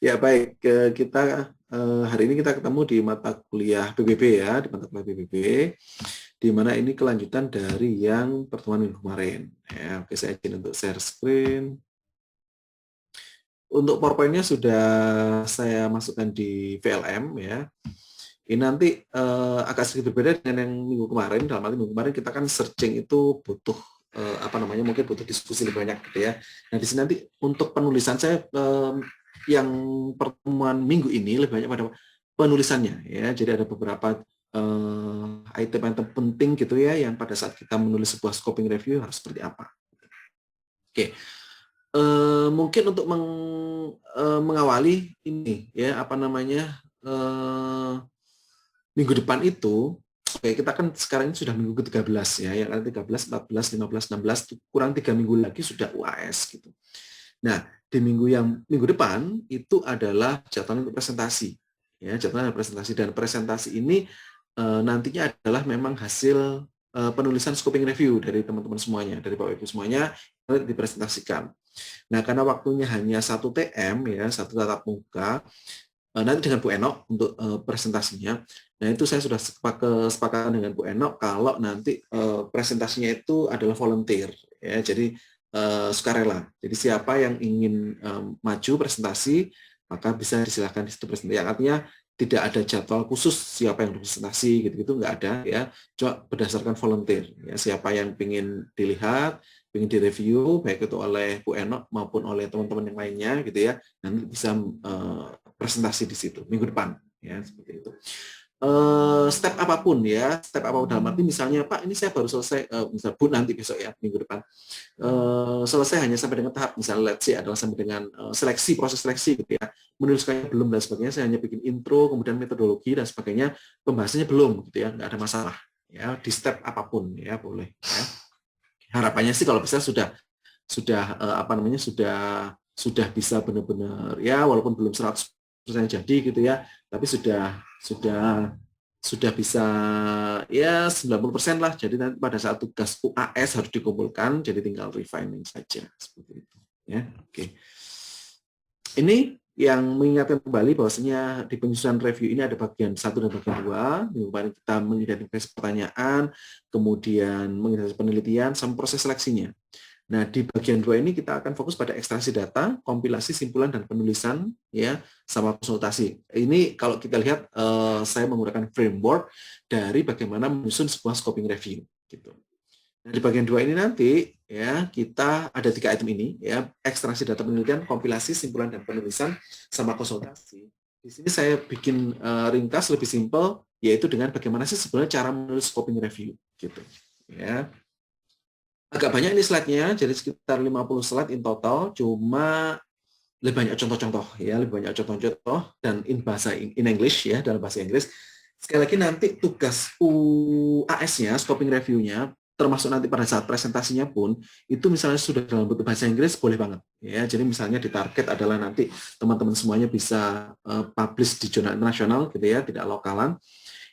Ya baik, kita hari ini kita ketemu di mata kuliah PBB ya, di mata kuliah PBB, di mana ini kelanjutan dari yang pertemuan minggu kemarin. Ya, oke, saya izin untuk share screen. Untuk PowerPoint-nya sudah saya masukkan di VLM ya. Ini nanti agak sedikit berbeda dengan yang minggu kemarin. Dalam arti minggu kemarin kita kan searching itu butuh mungkin butuh diskusi lebih banyak gitu ya. Nah di sini nanti untuk penulisan saya yang pertemuan minggu ini lebih banyak pada penulisannya ya. Jadi ada beberapa item-item penting gitu ya yang pada saat kita menulis sebuah scoping review harus seperti apa. Oke. Mungkin untuk mengawali ini ya minggu depan itu, oke, kita kan sekarang ini sudah minggu ke-13 ya, yang ada 13, 14, 15, 16, kurang 3 minggu lagi sudah UAS gitu. Nah, di minggu depan itu adalah jadwal untuk presentasi. Ya, jadwal presentasi, dan presentasi ini nantinya adalah memang hasil penulisan scoping review dari teman-teman semuanya, dari Bapak Ibu semuanya dipresentasikan. Nah, karena waktunya hanya 1 TM ya, satu tatap muka, nanti dengan Bu Enok untuk presentasinya. Nah, itu saya sudah sepakat dengan Bu Enok kalau nanti presentasinya itu adalah volunteer ya. Jadi sukarela. Jadi siapa yang ingin maju presentasi maka bisa disilahkan di situ presentasi. Yang artinya tidak ada jadwal khusus siapa yang presentasi gitu-gitu, nggak ada ya. Cuma berdasarkan volunteer ya. Siapa yang ingin dilihat, ingin direview baik itu oleh Bu Enok maupun oleh teman-teman yang lainnya gitu ya, nanti bisa presentasi di situ minggu depan ya, seperti itu. Step apapun ya, step apapun dalam arti misalnya Pak ini saya baru selesai, misal Bu nanti besok ya minggu depan selesai hanya sampai dengan tahap misalnya let's say adalah sampai dengan seleksi, proses seleksi gitu ya, menuliskannya belum dan sebagainya, saya hanya bikin intro kemudian metodologi dan sebagainya, pembahasannya belum gitu ya, nggak ada masalah ya di step apapun ya, boleh ya. Harapannya sih kalau bisa sudah sudah bisa benar-benar ya, walaupun belum 100% jadi gitu ya, tapi sudah bisa ya 90% lah. Jadi nanti pada saat tugas UAS harus dikumpulkan, jadi tinggal refining saja seperti itu ya. Oke. Ini yang mengingatkan kembali bahwasanya di penyusunan review ini ada bagian 1 dan bagian 2. Minggu kemarin kita mengidentifikasi pertanyaan, kemudian mengidentifikasi penelitian, sama proses seleksinya. Nah, di bagian 2 ini kita akan fokus pada ekstraksi data, kompilasi, simpulan, dan penulisan, ya, sama konsultasi. Ini kalau kita lihat, saya menggunakan framework dari bagaimana menyusun sebuah scoping review. Gitu. Nah, di bagian 2 ini nanti, ya, kita ada 3 item ini, ya, ekstraksi data penelitian, kompilasi, simpulan, dan penulisan, sama konsultasi. Di sini saya bikin ringkas lebih simpel, yaitu dengan bagaimana sih sebenarnya cara menulis scoping review. Gitu. Ya. Agak banyak ini slide-nya, jadi sekitar 50 slide in total, cuma lebih banyak contoh-contoh ya, lebih banyak contoh-contoh dan in English ya, dalam bahasa Inggris. Sekali lagi nanti tugas UAS-nya, scoping review-nya, termasuk nanti pada saat presentasinya pun, itu misalnya sudah dalam bentuk bahasa Inggris, boleh banget ya. Jadi misalnya di target adalah nanti teman-teman semuanya bisa publish di jurnal internasional gitu ya, tidak lokalan.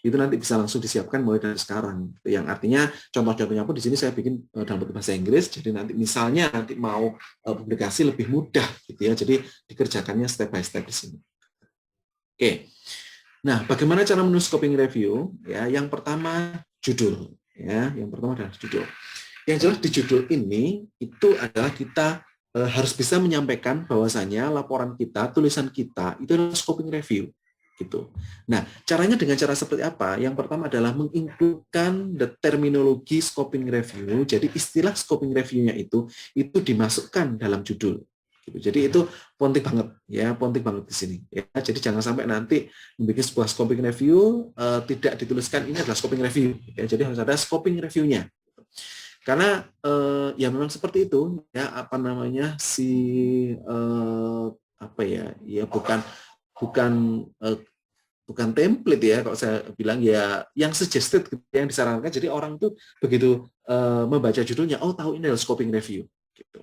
Itu nanti bisa langsung disiapkan mulai dari sekarang. Yang artinya contoh-contohnya pun di sini saya bikin dalam bentuk bahasa Inggris, jadi nanti misalnya nanti mau publikasi lebih mudah gitu ya, jadi dikerjakannya step by step di sini. Oke. Nah, bagaimana cara menulis scoping review? Ya, yang pertama judul. Ya, yang pertama adalah judul. Yang jelas di judul ini itu adalah kita harus bisa menyampaikan bahwasanya laporan kita, tulisan kita itu adalah scoping review. Gitu. Nah, caranya dengan cara seperti apa? Yang pertama adalah mengincludekan the terminologi scoping review. Jadi istilah scoping review-nya itu dimasukkan dalam judul. Gitu. Jadi itu penting banget ya, penting banget di sini. Ya, jadi jangan sampai nanti membuat sebuah scoping review tidak dituliskan ini adalah scoping review. Ya, jadi harus ada scoping review-nya. Karena ya memang seperti itu ya, bukan template ya, kalau saya bilang ya yang suggested gitu, yang disarankan. Jadi orang itu begitu membaca judulnya, oh tahu ini adalah scoping review gitu.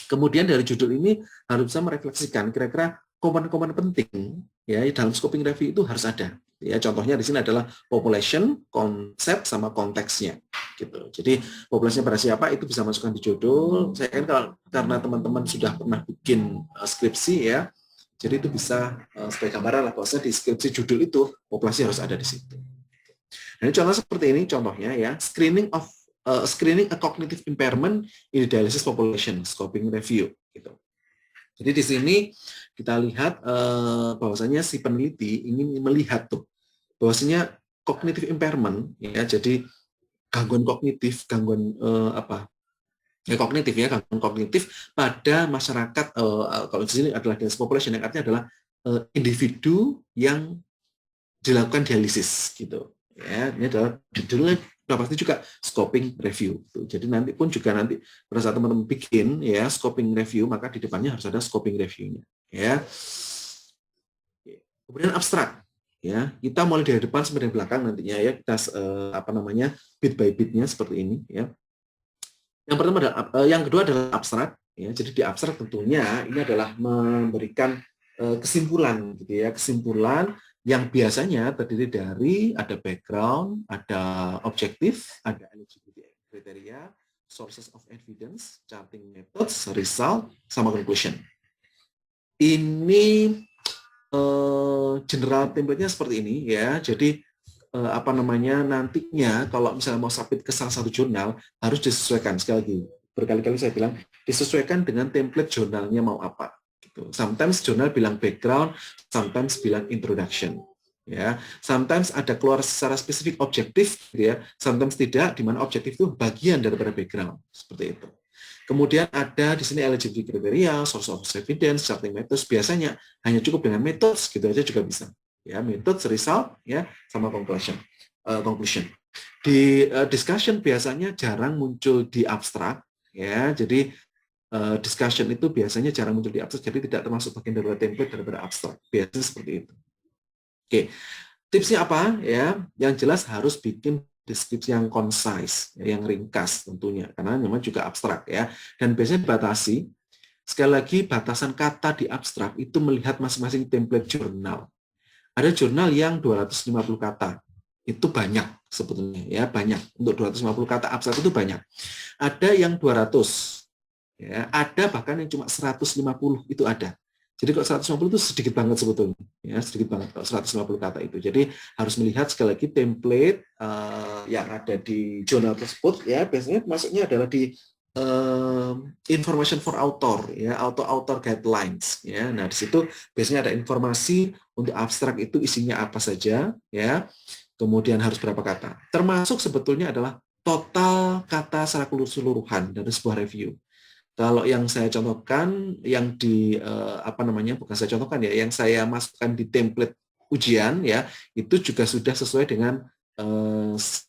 Kemudian dari judul ini harus bisa merefleksikan kira-kira komponen-komponen penting ya dalam scoping review itu harus ada. Ya, contohnya di sini adalah population, konsep, sama konteksnya gitu. Jadi populasinya pada siapa itu bisa masukkan di judul. Saya kan karena teman-teman sudah pernah bikin skripsi ya, Jadi itu bisa sebagai gambaran lah, bahwasanya di deskripsi judul itu populasi harus ada di situ. Nah, ini contoh seperti ini contohnya ya, screening a cognitive impairment in the dialysis population, scoping review gitu. Jadi di sini kita lihat bahwasanya si peneliti ingin melihat tuh bahwasanya cognitive impairment ya, jadi gangguan kognitif, gangguan kognitif ya, gangguan kognitif pada masyarakat, kalau di sini adalah dialysis population, yang artinya adalah individu yang dilakukan dialisis gitu ya. Ini adalah judulnya pasti juga scoping review tuh. Jadi nanti pun juga nanti pada saat teman-teman bikin ya scoping review, maka di depannya harus ada scoping reviewnya ya. Kemudian abstrak ya, kita mulai dari depan sampai dari belakang nantinya ya, kita bit by bitnya seperti ini ya. Yang pertama adalah, yang kedua adalah abstrak ya. Jadi di abstrak tentunya ini adalah memberikan kesimpulan gitu ya, kesimpulan yang biasanya terdiri dari ada background, ada objektif, ada eligibility criteria, sources of evidence, charting methods, result, sama conclusion. Ini general template-nya seperti ini ya. Jadi nantinya kalau misalnya mau submit ke salah satu jurnal harus disesuaikan, sekali lagi berkali-kali saya bilang disesuaikan dengan template jurnalnya mau apa gitu. Sometimes jurnal bilang background, sometimes bilang introduction ya, sometimes ada keluar secara spesifik objektif gitu ya, sometimes tidak, di mana objektif itu bagian daripada background seperti itu. Kemudian ada di sini eligibility criteria, source of evidence, charting methods, biasanya hanya cukup dengan methods gitu aja juga bisa ya, methods, result ya, sama conclusion. Di discussion biasanya jarang muncul di abstrak ya, jadi discussion itu biasanya jarang muncul di abstrak, jadi tidak termasuk bagian dari template daripada abstrak, biasanya seperti itu. Oke, tipsnya apa ya? Yang jelas harus bikin deskripsi yang concise, yang ringkas tentunya, karena memang juga abstrak ya, dan biasanya dibatasi. Sekali lagi, batasan kata di abstrak itu melihat masing-masing template jurnal. Ada jurnal yang 250 kata, itu banyak sebetulnya ya, banyak. Untuk 250 kata abstrak itu banyak. Ada yang 200, ya, ada bahkan yang cuma 150 itu ada. Jadi kalau 150 itu sedikit banget sebetulnya, ya sedikit banget kalau 150 kata itu. Jadi harus melihat sekali lagi template yang ada di jurnal tersebut, ya biasanya masuknya adalah di information for author, ya author guidelines, ya. Nah di situ biasanya ada informasi untuk abstrak itu isinya apa saja, ya. Kemudian harus berapa kata. Termasuk sebetulnya adalah total kata secara keseluruhan dari sebuah review. Kalau yang saya contohkan, yang di bukan saya contohkan ya, yang saya masukkan di template ujian ya, itu juga sudah sesuai dengan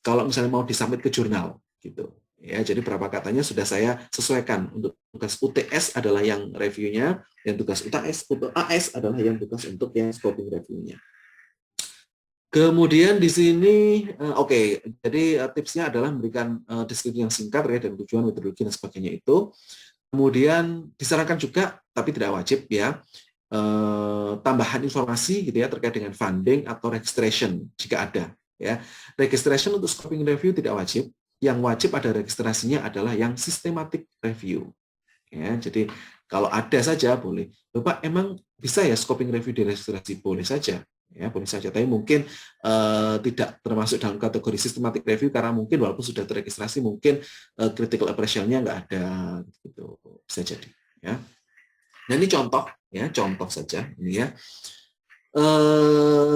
kalau misalnya mau disubmit ke jurnal gitu. Ya, jadi berapa katanya sudah saya sesuaikan. Untuk tugas UTS adalah yang reviewnya, dan tugas AS adalah yang tugas untuk yang scoping reviewnya. Kemudian di sini, jadi tipsnya adalah memberikan deskripsi yang singkat ya, dan tujuan, metodologi dan sebagainya itu. Kemudian disarankan juga, tapi tidak wajib ya, tambahan informasi gitu ya terkait dengan funding atau registration jika ada. Ya, registration untuk scoping review tidak wajib. Yang wajib ada registrasinya adalah yang systematic review. Ya, jadi kalau ada saja boleh. Bapak emang bisa ya scoping review diregistrasi? Boleh saja. Ya, boleh saja, tapi mungkin tidak termasuk dalam kategori systematic review karena mungkin walaupun sudah terregistrasi mungkin critical appraisal-nya nggak ada, gitu bisa jadi. Ya, nah ini contoh ya, contoh saja ini ya.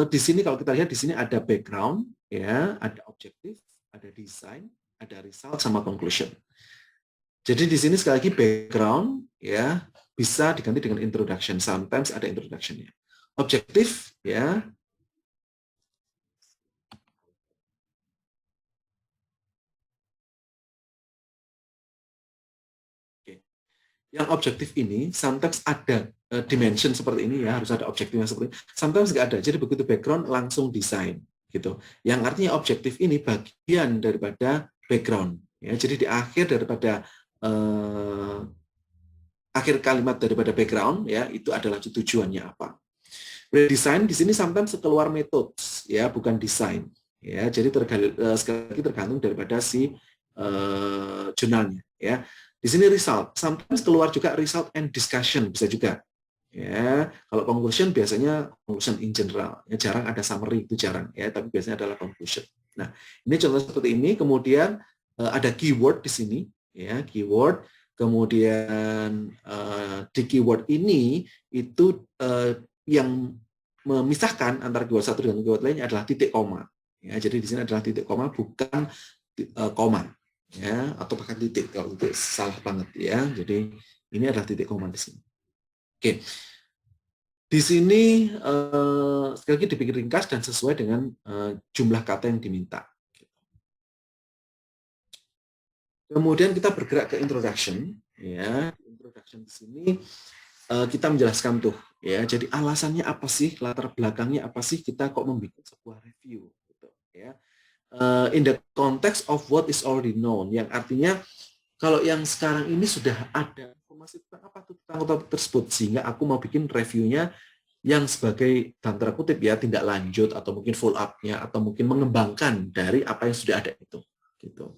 Di sini kalau kita lihat di sini ada background, ya, ada objektif, ada design, ada result sama conclusion. Jadi di sini sekali lagi background ya bisa diganti dengan introduction, sometimes ada introduction-nya. Objektif ya. Oke. Yang objektif ini sometimes ada dimension seperti ini ya, harus ada objektifnya seperti ini. Sometimes nggak ada. Jadi begitu background langsung desain gitu. Yang artinya objektif ini bagian daripada background ya. Jadi di akhir daripada akhir kalimat daripada background ya, itu adalah tujuannya apa. Desain di sini sometimes keluar methods ya, bukan desain ya. Jadi sekali lagi tergantung daripada si jurnalnya ya. Di sini result, sometimes keluar juga result and discussion bisa juga Ya, kalau conclusion biasanya conclusion in general, ya jarang ada summary, itu jarang ya, tapi biasanya adalah conclusion. Nah, ini contoh seperti ini. Kemudian ada keyword di sini, ya keyword. Kemudian di keyword ini itu yang memisahkan antara keyword satu dengan keyword lainnya adalah titik koma. Ya, jadi di sini adalah titik koma, bukan koma, ya, atau bahkan titik. Kalau itu salah banget ya. Jadi ini adalah titik koma di sini. Oke, di sini sekali lagi dibikin ringkas dan sesuai dengan jumlah kata yang diminta. Kemudian kita bergerak ke introduction. Ya, introduction di sini kita menjelaskan tuh, ya. Jadi alasannya apa sih, latar belakangnya apa sih kita kok membuat sebuah review, gitu, ya. In the context of what is already known, yang artinya kalau yang sekarang ini sudah ada informasi tentang apa tuh tentang topik tersebut, sehingga aku mau bikin reviewnya yang sebagai dalam tanda kutip ya tindak lanjut atau mungkin follow up-nya atau mungkin mengembangkan dari apa yang sudah ada itu, gitu.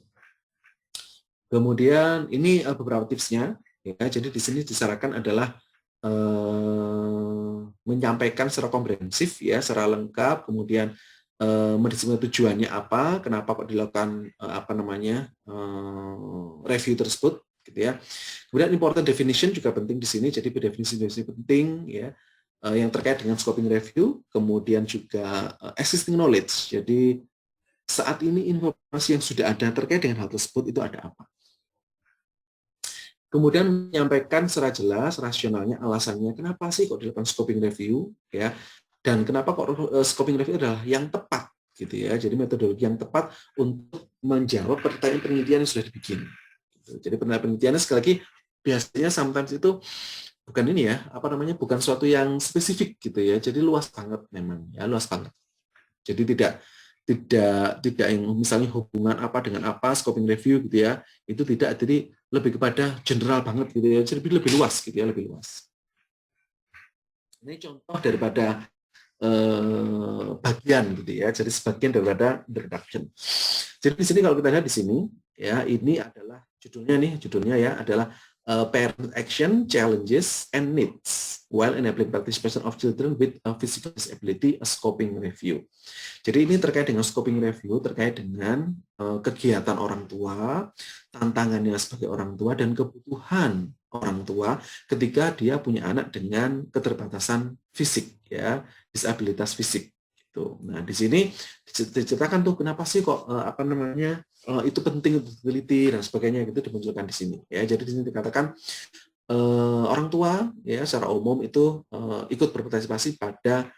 Kemudian ini beberapa tipsnya, ya. Jadi di sini disarankan adalah menyampaikan secara komprehensif ya, secara lengkap, kemudian mendiskusikan tujuannya apa, kenapa kok dilakukan review tersebut, gitu ya. Kemudian important definition juga penting di sini, jadi definisi-definisi penting ya yang terkait dengan scoping review, kemudian juga existing knowledge. Jadi saat ini informasi yang sudah ada terkait dengan hal tersebut itu ada apa. Kemudian menyampaikan secara jelas rasionalnya, alasannya kenapa sih kok dilakukan scoping review, ya, dan kenapa kok scoping review adalah yang tepat, gitu ya. Jadi metodologi yang tepat untuk menjawab pertanyaan penelitian yang sudah dibikin. Jadi pertanyaan penelitiannya sekali lagi biasanya sometimes itu bukan ini ya, bukan suatu yang spesifik gitu ya. Jadi luas banget memang ya, luas banget. Jadi tidak yang misalnya hubungan apa dengan apa, scoping review gitu ya, itu tidak, jadi lebih kepada general banget gitu ya, jadi lebih luas gitu ya, lebih luas. Ini contoh daripada bagian gitu ya, jadi sebagian daripada introduction. Jadi di sini kalau kita lihat di sini ya, ini adalah judulnya ya adalah parent action, challenges, and needs while enabling participation of children with a physical disability, a scoping review. Jadi ini terkait dengan scoping review, terkait dengan kegiatan orang tua, tantangannya sebagai orang tua, dan kebutuhan orang tua ketika dia punya anak dengan keterbatasan fisik, ya, disabilitas fisik. Gitu. Nah, di sini diceritakan tuh kenapa sih kok itu penting untuk diteliti dan sebagainya, gitu dimunculkan di sini. Ya, jadi di sini dikatakan orang tua ya secara umum itu ikut berpartisipasi pada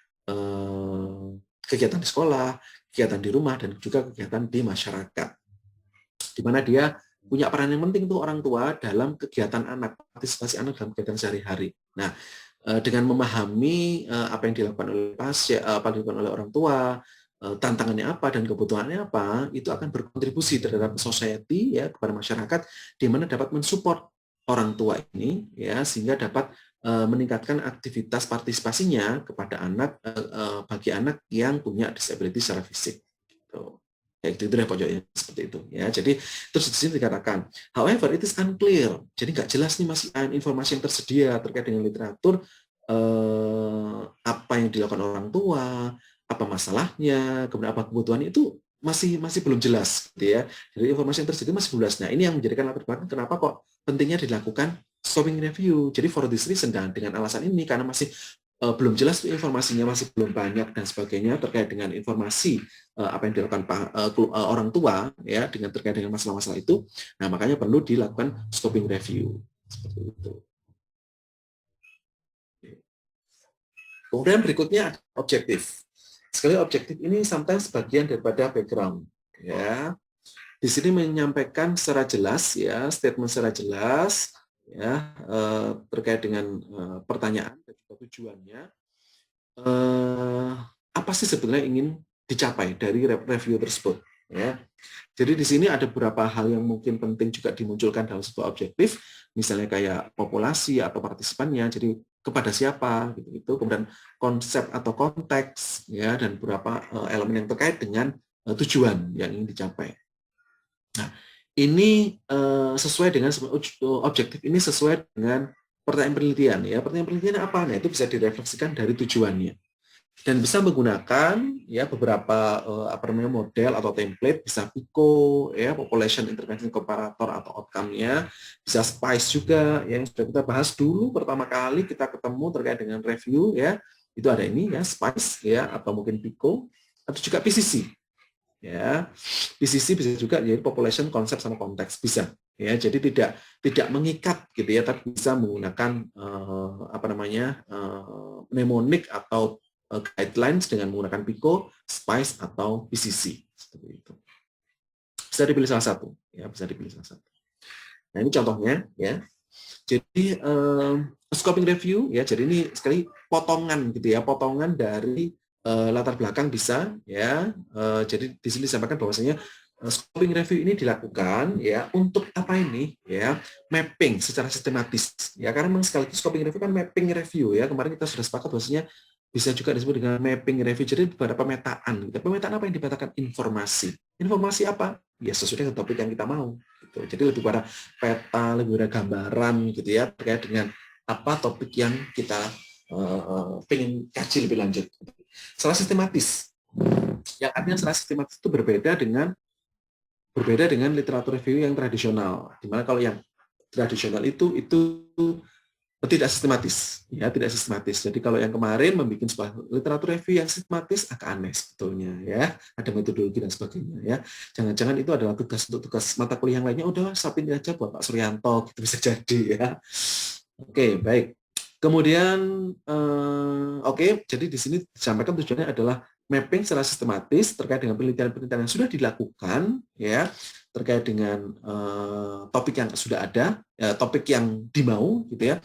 kegiatan di sekolah, kegiatan di rumah, dan juga kegiatan di masyarakat, di mana dia punya peran yang penting tuh orang tua dalam kegiatan anak, partisipasi anak dalam kegiatan sehari-hari. Nah, dengan memahami apa yang dilakukan oleh pasien, apa yang dilakukan oleh orang tua, tantangannya apa dan kebutuhannya apa, itu akan berkontribusi terhadap society ya, kepada masyarakat, di mana dapat mensupport orang tua ini ya, sehingga dapat meningkatkan aktivitas partisipasinya kepada anak, bagi anak yang punya disability secara fisik. Gitu. Ya, itu deh pokoknya seperti itu ya. Jadi terus di sini dikatakan, however it is unclear. Jadi nggak jelas nih masih informasi yang tersedia terkait dengan literatur, apa yang dilakukan orang tua, apa masalahnya, kemudian apa kebutuhannya, itu masih belum jelas, gitu ya. Jadi informasi yang tersedia masih belum jelas. Nah, ini yang menjadikan latar belakang kenapa kok pentingnya dilakukan scoping review. Jadi for this reason, dan dengan alasan ini, karena masih belum jelas informasinya, masih belum banyak dan sebagainya terkait dengan informasi apa yang dilakukan orang tua ya, dengan terkait dengan masalah-masalah itu. Nah, makanya perlu dilakukan scoping review seperti itu. Kemudian berikutnya objektif. Sekali objektif ini sometimes bagian daripada background ya. Di sini menyampaikan secara jelas ya, statement secara jelas ya, terkait dengan pertanyaan dan juga tujuannya. Apa sih sebenarnya ingin dicapai dari review tersebut ya. Jadi di sini ada beberapa hal yang mungkin penting juga dimunculkan dalam sebuah objektif, misalnya kayak populasi atau partisipannya, jadi kepada siapa gitu, kemudian konsep atau konteks ya, dan beberapa elemen yang terkait dengan tujuan yang ingin dicapai. Nah, ini sesuai dengan objektif ini sesuai dengan pertanyaan penelitian ya. Pertanyaan penelitian apa? Nah, itu bisa direfleksikan dari tujuannya. Dan bisa menggunakan ya beberapa model atau template, bisa PICO ya, population intervention comparator atau outcome-nya, bisa SPICE juga ya, yang sudah kita bahas dulu pertama kali kita ketemu terkait dengan review ya. Itu ada ini ya, SPICE ya, atau mungkin PICO, atau juga PCC ya. PCC bisa juga jadi population, konsep sama konteks, bisa ya. Jadi tidak mengikat gitu ya, tapi bisa menggunakan mnemonic atau guidelines dengan menggunakan PICO, SPICE atau PCC seperti itu. Bisa dipilih salah satu ya, bisa dipilih salah satu. Nah, ini contohnya ya. Jadi scoping review ya, jadi ini sekali potongan gitu ya, potongan dari latar belakang bisa ya. Jadi di sini disampaikan bahwasanya scoping review ini dilakukan ya untuk apa ini ya, mapping secara sistematis ya, karena memang sekali lagi scoping review kan mapping review ya. Kemarin kita sudah sepakat bahwasanya bisa juga disebut dengan mapping review. Jadi ada pemetaan. Pemetaan apa yang dipetakan? Informasi. Informasi apa? Ya sesuai dengan topik yang kita mau. Gitu. Jadi lebih pada peta, lebih pada gambaran gitu ya terkait dengan apa topik yang kita pengen kaji lebih lanjut. Secara sistematis. Yang artinya secara sistematis itu berbeda dengan literatur review yang tradisional. Dimana kalau yang tradisional itu tidak sistematis, ya tidak sistematis. Jadi kalau yang kemarin membuat sebuah literatur review yang sistematis agak aneh sebetulnya, ya ada metodologi dan sebagainya, ya. Jangan-jangan itu adalah tugas mata kuliah yang lainnya. Udah sapin aja buat Pak Suryanto, gitu bisa jadi, ya. Oke, baik. Kemudian, jadi di sini disampaikan tujuannya adalah mapping secara sistematis terkait dengan penelitian-penelitian yang sudah dilakukan, ya, terkait dengan topik yang sudah ada, topik yang dimau, gitu ya.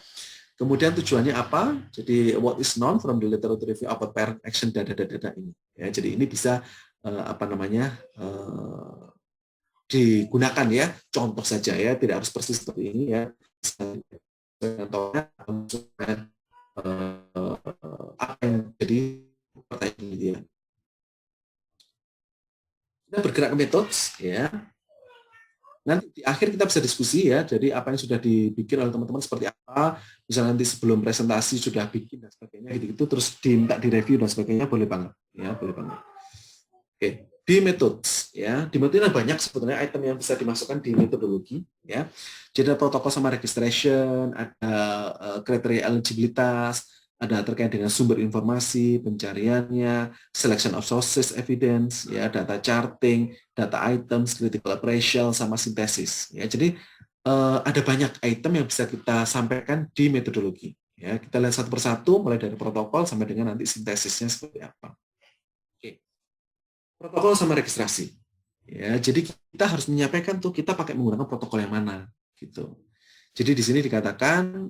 Kemudian tujuannya apa? Jadi what is known from the literature review about parent action data ini. Ya, jadi ini bisa digunakan ya. Contoh saja ya, tidak harus persis seperti ini ya. Contohnya apa yang jadi pertanyaan ini ya. Kita bergerak ke metode ya. Nanti di akhir kita bisa diskusi ya, jadi apa yang sudah dibikin oleh teman-teman seperti apa, misalnya nanti sebelum presentasi sudah bikin dan sebagainya gitu, terus diminta direview dan sebagainya, boleh banget ya, boleh banget. Oke, di methods ya, di metode banyak sebetulnya item yang bisa dimasukkan di metodologi ya. Jadi ada protokol sama registration, ada kriteria eligibilitas, ada terkait dengan sumber informasi, pencariannya, selection of sources evidence, ya, data charting, data items, critical appraisal, sama sintesis. Ya, jadi ada banyak item yang bisa kita sampaikan di metodologi. Ya, kita lihat satu persatu, mulai dari protokol sampai dengan nanti sintesisnya seperti apa. Oke. Protokol sama registrasi. Ya, jadi kita harus menyampaikan tuh kita pakai menggunakan protokol yang mana, gitu. Jadi di sini dikatakan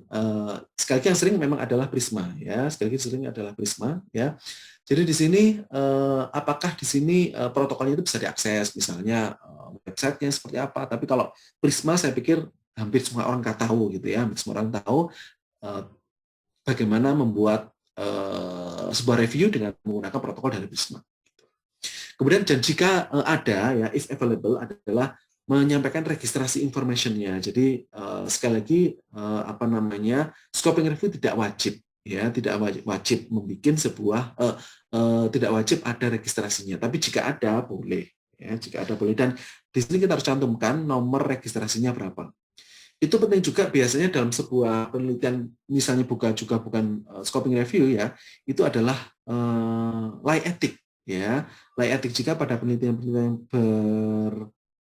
sekali lagi yang sering memang adalah Prisma ya, sekali lagi sering adalah Prisma ya. Jadi di sini apakah di sini protokolnya itu bisa diakses, misalnya websitenya seperti apa. Tapi kalau Prisma saya pikir hampir semua orang nggak tahu gitu ya, hampir semua orang tahu bagaimana membuat sebuah review dengan menggunakan protokol dari Prisma. Kemudian dan jika ada ya, if available adalah menyampaikan registrasi information-nya. Jadi sekali lagi scoping review tidak wajib ya, tidak wajib membuat sebuah tidak wajib ada registrasinya. Tapi jika ada boleh ya, jika ada boleh. Dan di sini kita harus cantumkan nomor registrasinya berapa. Itu penting juga biasanya dalam sebuah penelitian, misalnya bukan scoping review ya, itu adalah lay ethic ya, lay ethic jika pada penelitian-penelitian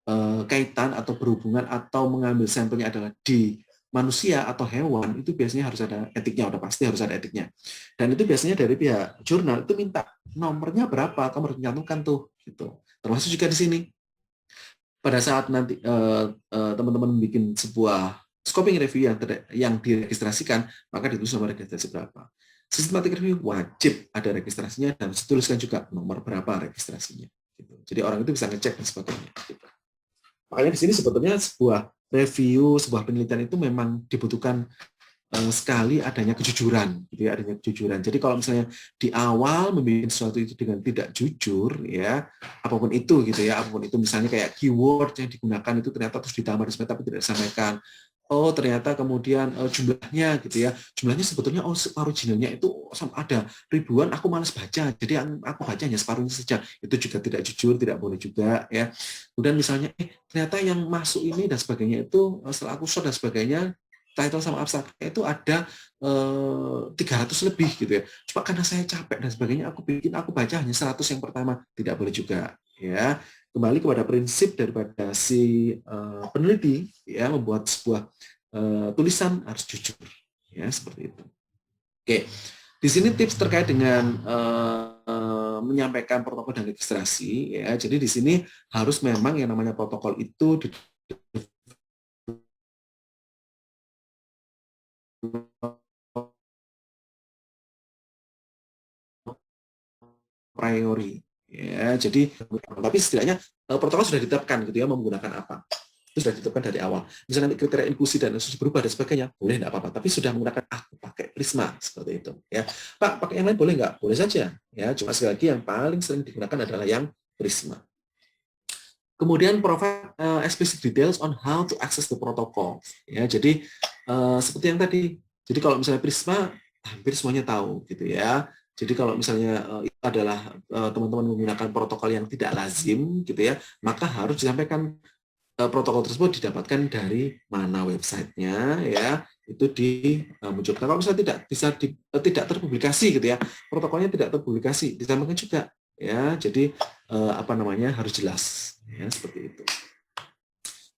berkaitan atau berhubungan atau mengambil sampelnya adalah di manusia atau hewan, itu biasanya harus ada etiknya, udah pasti harus ada etiknya. Dan itu biasanya dari pihak jurnal itu minta nomornya berapa, kamu harus mencantumkan tuh, gitu. Termasuk juga di sini. Pada saat nanti teman-teman bikin sebuah scoping review yang diregistrasikan, maka ditulis nomor registrasi berapa. Systematic review wajib ada registrasinya dan dituliskan juga nomor berapa registrasinya. Gitu. Jadi orang itu bisa ngecek dan sebagainya. Gitu. Makanya di sini sebetulnya sebuah review, sebuah penelitian itu memang dibutuhkan sekali adanya kejujuran, gitu ya, adanya kejujuran. Jadi kalau misalnya di awal membuat sesuatu itu dengan tidak jujur, ya, apapun itu, gitu ya, apapun itu, misalnya kayak keyword yang digunakan itu ternyata terus ditambah tapi tidak disampaikan, oh ternyata kemudian jumlahnya gitu ya, jumlahnya sebetulnya originalnya itu ada ribuan, aku malas baca, jadi aku baca hanya separuhnya saja, itu juga tidak jujur, tidak boleh juga ya. Kemudian misalnya ternyata yang masuk ini dan sebagainya itu setelah aku search dan sebagainya, title sama abstraknya itu ada 300 lebih gitu ya. Cuma karena saya capek dan sebagainya, aku baca hanya 100 yang pertama, tidak boleh juga ya. Kembali kepada prinsip daripada si peneliti ya, membuat sebuah tulisan harus jujur ya, seperti itu. Oke, di sini tips terkait dengan menyampaikan protokol dan registrasi ya. Jadi di sini harus memang yang namanya protokol itu di priori ya. Jadi tapi setidaknya protokol sudah ditetapkan gitu ya, menggunakan apa, itu sudah ditetapkan dari awal. Misalnya nanti kriteria inklusi dan inklusi berubah dan sebagainya, boleh tidak apa-apa. Tapi sudah menggunakan aku pakai Prisma seperti itu. Ya, Pak, pakai yang lain boleh nggak? Boleh saja. Ya, cuma sekali lagi yang paling sering digunakan adalah yang Prisma. Kemudian provide explicit details on how to access the protocol. Ya, jadi seperti yang tadi. Jadi kalau misalnya Prisma hampir semuanya tahu gitu ya. Jadi kalau misalnya itu adalah teman-teman menggunakan protokol yang tidak lazim gitu ya, maka harus disampaikan protokol tersebut didapatkan dari mana websitenya ya, itu dimunculkan. Kalau misalnya tidak bisa tidak terpublikasi gitu ya, protokolnya tidak terpublikasi, disampaikan juga ya. Jadi apa namanya, harus jelas ya, seperti itu.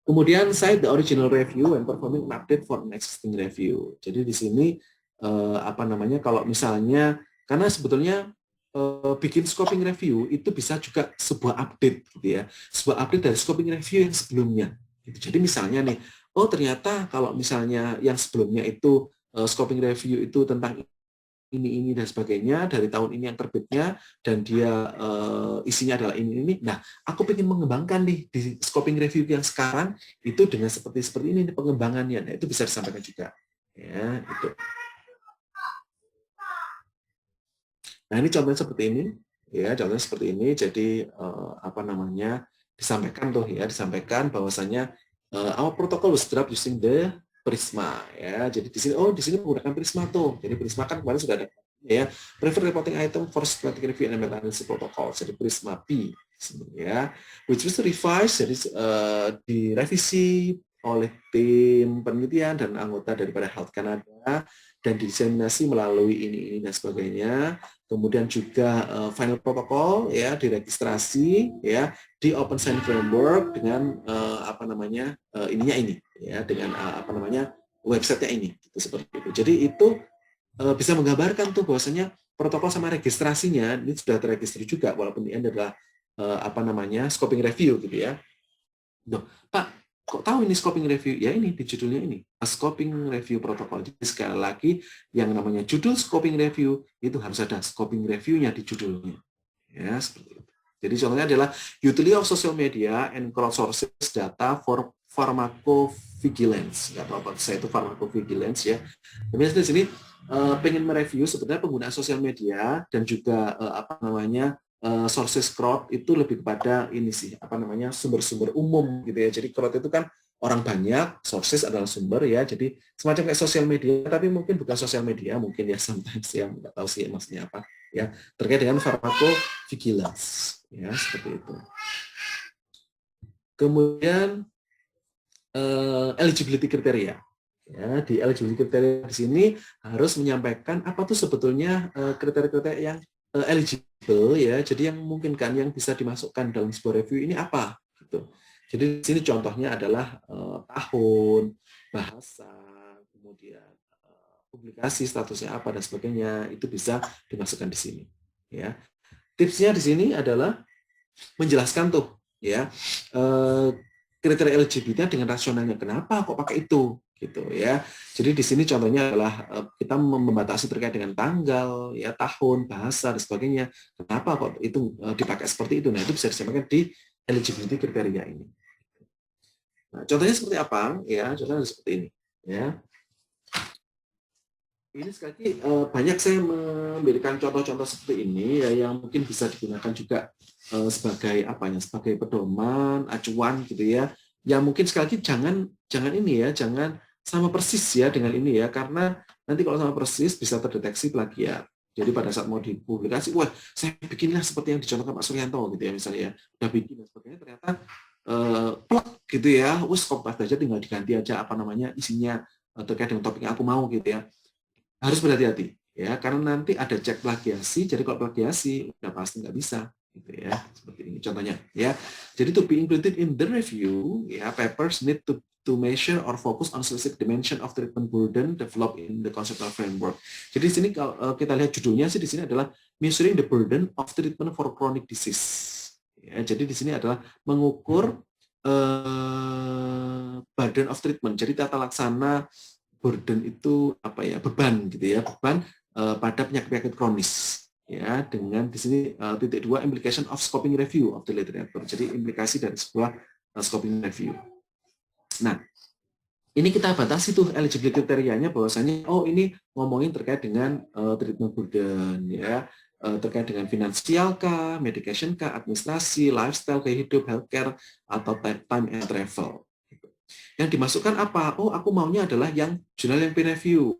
Kemudian cite the original review and performing an update for an existing review. Jadi di sini apa namanya, kalau misalnya karena sebetulnya bikin scoping review itu bisa juga sebuah update gitu ya, sebuah update dari scoping review yang sebelumnya. Gitu. Jadi misalnya nih, oh ternyata kalau misalnya yang sebelumnya itu scoping review itu tentang ini dan sebagainya, dari tahun ini yang terbitnya, dan dia isinya adalah ini. Nah, aku ingin mengembangkan nih di scoping review yang sekarang itu dengan seperti ini pengembangannya. Nah, itu bisa disampaikan juga. Ya, itu. Nah, ini contohnya seperti ini. Ya, contohnya seperti ini. Jadi apa namanya, disampaikan tuh ya, disampaikan bahwasanya our protocol was developed using the Prisma ya. Jadi di sini menggunakan Prisma tuh. Jadi Prisma kan kemarin sudah ada ya, preferred reporting item for systematic review and meta-analysis protocol. Jadi Prisma P ya, which was revised, jadi direvisi oleh tim penelitian dan anggota daripada Health Canada dan didiseminasi melalui ini dan sebagainya. Kemudian juga final protokol ya diregistrasi ya di Open Science Framework dengan apa namanya ininya ini ya, dengan apa namanya websitenya ini gitu, seperti itu. Jadi itu bisa menggambarkan tuh bahwasanya protokol sama registrasinya ini sudah terregistrasi juga, walaupun ini adalah apa namanya scoping review gitu ya. Loh, Pak, kok tahu ini scoping review? Ya ini di judulnya ini, a scoping review protokol. Jadi sekali lagi yang namanya judul scoping review itu harus ada scoping review-nya di judulnya. Ya, seperti itu. Jadi contohnya adalah utility of social media and crowdsources data for pharmacovigilance. Nggak tahu apa saya itu pharmacovigilance ya. Tapi di sini pengen mereview sebenarnya penggunaan sosial media dan juga apa namanya sources crowd itu lebih kepada ini sih, apa namanya, sumber-sumber umum gitu ya. Jadi crowd itu kan orang banyak, sources adalah sumber ya. Jadi semacam kayak sosial media, tapi mungkin bukan sosial media, mungkin ya sometimes ya, nggak tahu sih maksudnya apa ya, terkait dengan pharmacovigilance ya, seperti itu. Kemudian eligibility kriteria. Ya, di eligibility kriteria di sini harus menyampaikan apa tuh sebetulnya kriteria-kriteria yang eligible ya. Jadi yang memungkinkan, yang bisa dimasukkan dalam sebuah review ini apa gitu. Jadi di sini contohnya adalah tahun, bahasa, kemudian publikasi statusnya apa dan sebagainya, itu bisa dimasukkan di sini ya. Tipsnya di sini adalah menjelaskan tuh ya kriteria eligibility dengan rasionalnya, kenapa kok pakai itu gitu ya. Jadi di sini contohnya adalah kita membatasi terkait dengan tanggal ya, tahun, bahasa dan sebagainya, kenapa kok itu dipakai seperti itu. Nah, itu bisa disampaikan di eligibility kriteria ini. Nah, contohnya seperti apa ya, contohnya seperti ini ya. Ini sekali lagi banyak saya memberikan contoh-contoh seperti ini ya, yang mungkin bisa digunakan juga sebagai apa ya, sebagai pedoman, acuan gitu ya. Yang mungkin sekali lagi jangan ini ya, jangan sama persis ya dengan ini ya, karena nanti kalau sama persis bisa terdeteksi plagiat. Jadi pada saat mau dipublikasi, wah saya bikinlah seperti yang dicontohkan Pak Suryanto gitu ya misalnya ya, udah bikin dan sebagainya, ternyata plek gitu ya, wes copy aja tinggal diganti aja apa namanya isinya terkait dengan topik yang aku mau gitu ya. Harus berhati-hati ya, karena nanti ada cek plagiasi, jadi kalau plagiasi udah pasti nggak bisa gitu ya, seperti ini contohnya ya. Jadi to be included in the review ya, papers need to measure or focus on specific dimension of treatment burden developed in the conceptual framework. Jadi di sini kalau kita lihat judulnya sih di sini adalah measuring the burden of treatment for chronic disease. Ya, jadi di sini adalah mengukur burden of treatment. Jadi tata laksana burden itu apa ya, beban gitu ya, beban pada penyakit-penyakit kronis ya, dengan di sini titik 2 implication of scoping review of the literature. Jadi implikasi dari sebuah scoping review. Nah, ini kita batasi tuh eligibility kriterianya bahwasanya oh ini ngomongin terkait dengan treatment burden ya, terkait dengan finansial kah, medication kah, administrasi, lifestyle, gaya hidup, healthcare, atau time and travel. Yang dimasukkan apa? Oh, aku maunya adalah yang jurnal yang peer review.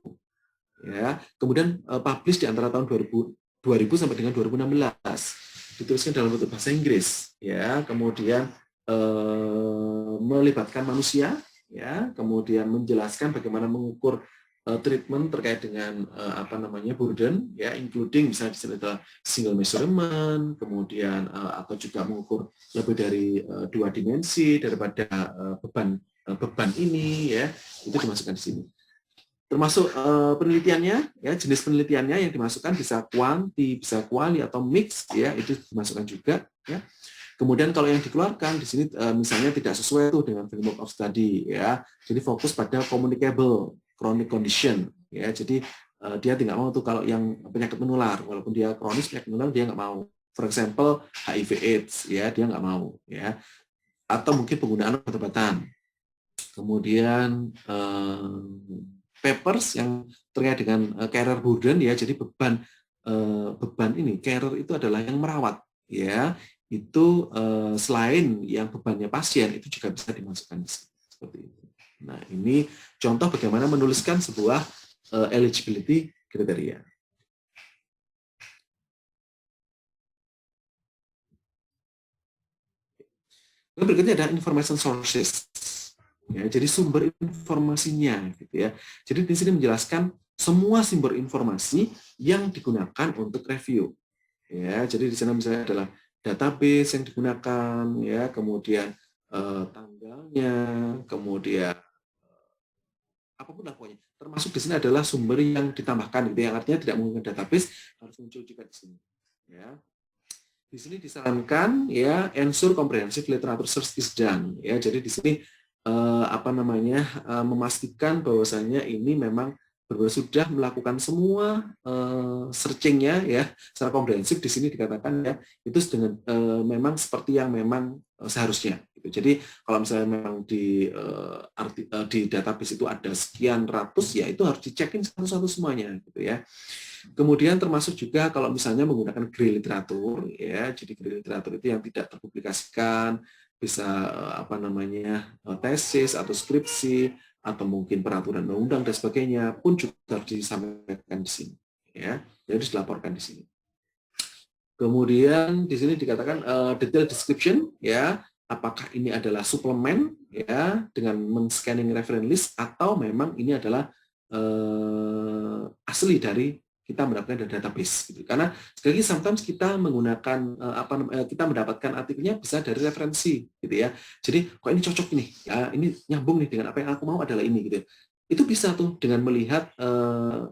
Ya, kemudian publish di antara tahun 2000 sampai dengan 2016. Dituliskan dalam bentuk bahasa Inggris, ya. Kemudian melibatkan manusia, ya. Kemudian menjelaskan bagaimana mengukur treatment terkait dengan apa namanya burden, ya, including misalnya di sini ada single measurement, kemudian atau juga mengukur lebih dari 2 dimensi daripada beban ini, ya, itu dimasukkan di sini. Termasuk penelitiannya, ya, jenis penelitiannya yang dimasukkan bisa kuanti, bisa kuali atau mix, ya, itu dimasukkan juga, ya. Kemudian kalau yang dikeluarkan di sini misalnya tidak sesuai tuh dengan framework of study, ya, jadi fokus pada communicable chronic condition, ya, jadi dia tidak mau tuh kalau yang penyakit menular, walaupun dia kronis penyakit menular dia nggak mau. For example HIV/AIDS, ya, dia nggak mau, ya, atau mungkin penggunaan obat-obatan. Kemudian papers yang terkait dengan carer burden, ya, jadi beban ini carer itu adalah yang merawat, ya, itu selain yang bebannya pasien itu juga bisa dimasukkan seperti itu. Nah, ini contoh bagaimana menuliskan sebuah eligibility kriteria. Berikutnya ada information sources. Ya, jadi sumber informasinya, gitu ya. Jadi di sini menjelaskan semua sumber informasi yang digunakan untuk review. Ya, jadi di sana misalnya adalah database yang digunakan, ya, kemudian tanggalnya, kemudian apapun lah pokoknya. Termasuk di sini adalah sumber yang ditambahkan, gitu, yang artinya tidak menggunakan database harus muncul juga di sini. Ya. Di sini disarankan ya ensure comprehensive literature search is done, ya. Jadi di sini apa namanya memastikan bahwasanya ini memang sudah melakukan semua searchingnya ya secara komprehensif. Di sini dikatakan ya itu dengan memang seperti yang memang seharusnya gitu. Jadi kalau misalnya memang di database itu ada sekian ratus, ya itu harus dicekin satu-satu semuanya gitu ya. Kemudian termasuk juga kalau misalnya menggunakan grey literatur, ya, jadi grey literatur itu yang tidak terpublikasikan, bisa apa namanya tesis atau skripsi atau mungkin peraturan undang-undang dan sebagainya pun juga harus disampaikan di sini, ya, jadi dilaporkan di sini. Kemudian di sini dikatakan detail description, ya, apakah ini adalah suplemen, ya, dengan men-scanning reference list atau memang ini adalah asli dari kita mendapatkan dari database, gitu. Karena sekali lagi sometimes kita menggunakan kita mendapatkan artikelnya bisa dari referensi, gitu ya. Jadi kok ini cocok nih, ya, ini nyambung nih dengan apa yang aku mau adalah ini, gitu. Itu bisa tuh dengan melihat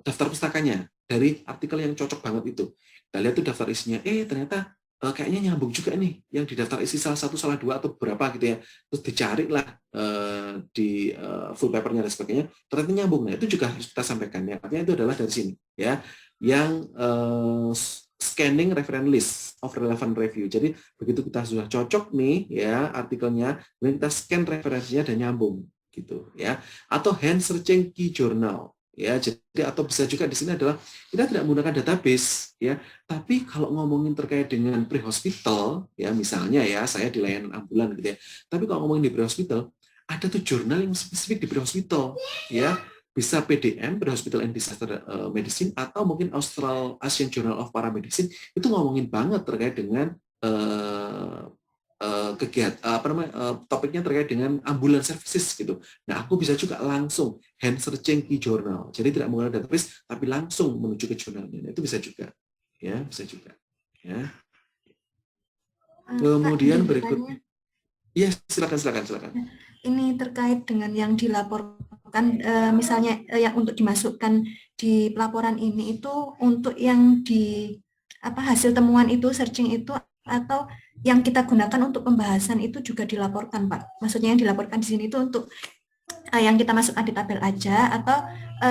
daftar pustakanya dari artikel yang cocok banget itu. Kita lihat tuh daftar isinya, ternyata kayaknya nyambung juga nih yang di daftar isi salah satu, salah dua atau berapa gitu ya. Terus dicari lah di full papernya dan sebagainya, ternyata nyambung. Nah, itu juga harus kita sampaikan ya. Artinya itu adalah dari sini ya, yang scanning reference list of relevant review. Jadi begitu kita sudah cocok nih ya artikelnya, kemudian kita scan referensinya dan nyambung gitu ya. Atau hand searching key journal. Ya, jadi atau bisa juga di sini adalah kita tidak menggunakan database ya, tapi kalau ngomongin terkait dengan pre-hospital ya, misalnya ya saya di layanan ambulan gitu ya, tapi kalau ngomongin di pre-hospital ada tuh jurnal yang spesifik di pre-hospital, ya. Bisa PDM, Pre-Hospital and Disaster Medicine, atau mungkin Asian Journal of Paramedicine, itu ngomongin banget terkait dengan kegiatan topiknya terkait dengan ambulance services gitu. Nah, aku bisa juga langsung hand searching di jurnal. Jadi tidak menggunakan database, tapi langsung menuju ke jurnalnya. Nah, itu bisa juga, ya, bisa juga. Ya. Kemudian berikutnya, ya silakan. Ini terkait dengan yang dilaporkan, misalnya yang untuk dimasukkan di pelaporan ini itu untuk yang di hasil temuan itu, searching itu, atau yang kita gunakan untuk pembahasan itu juga dilaporkan, Pak. Maksudnya yang dilaporkan di sini itu untuk yang kita masukkan di tabel aja, atau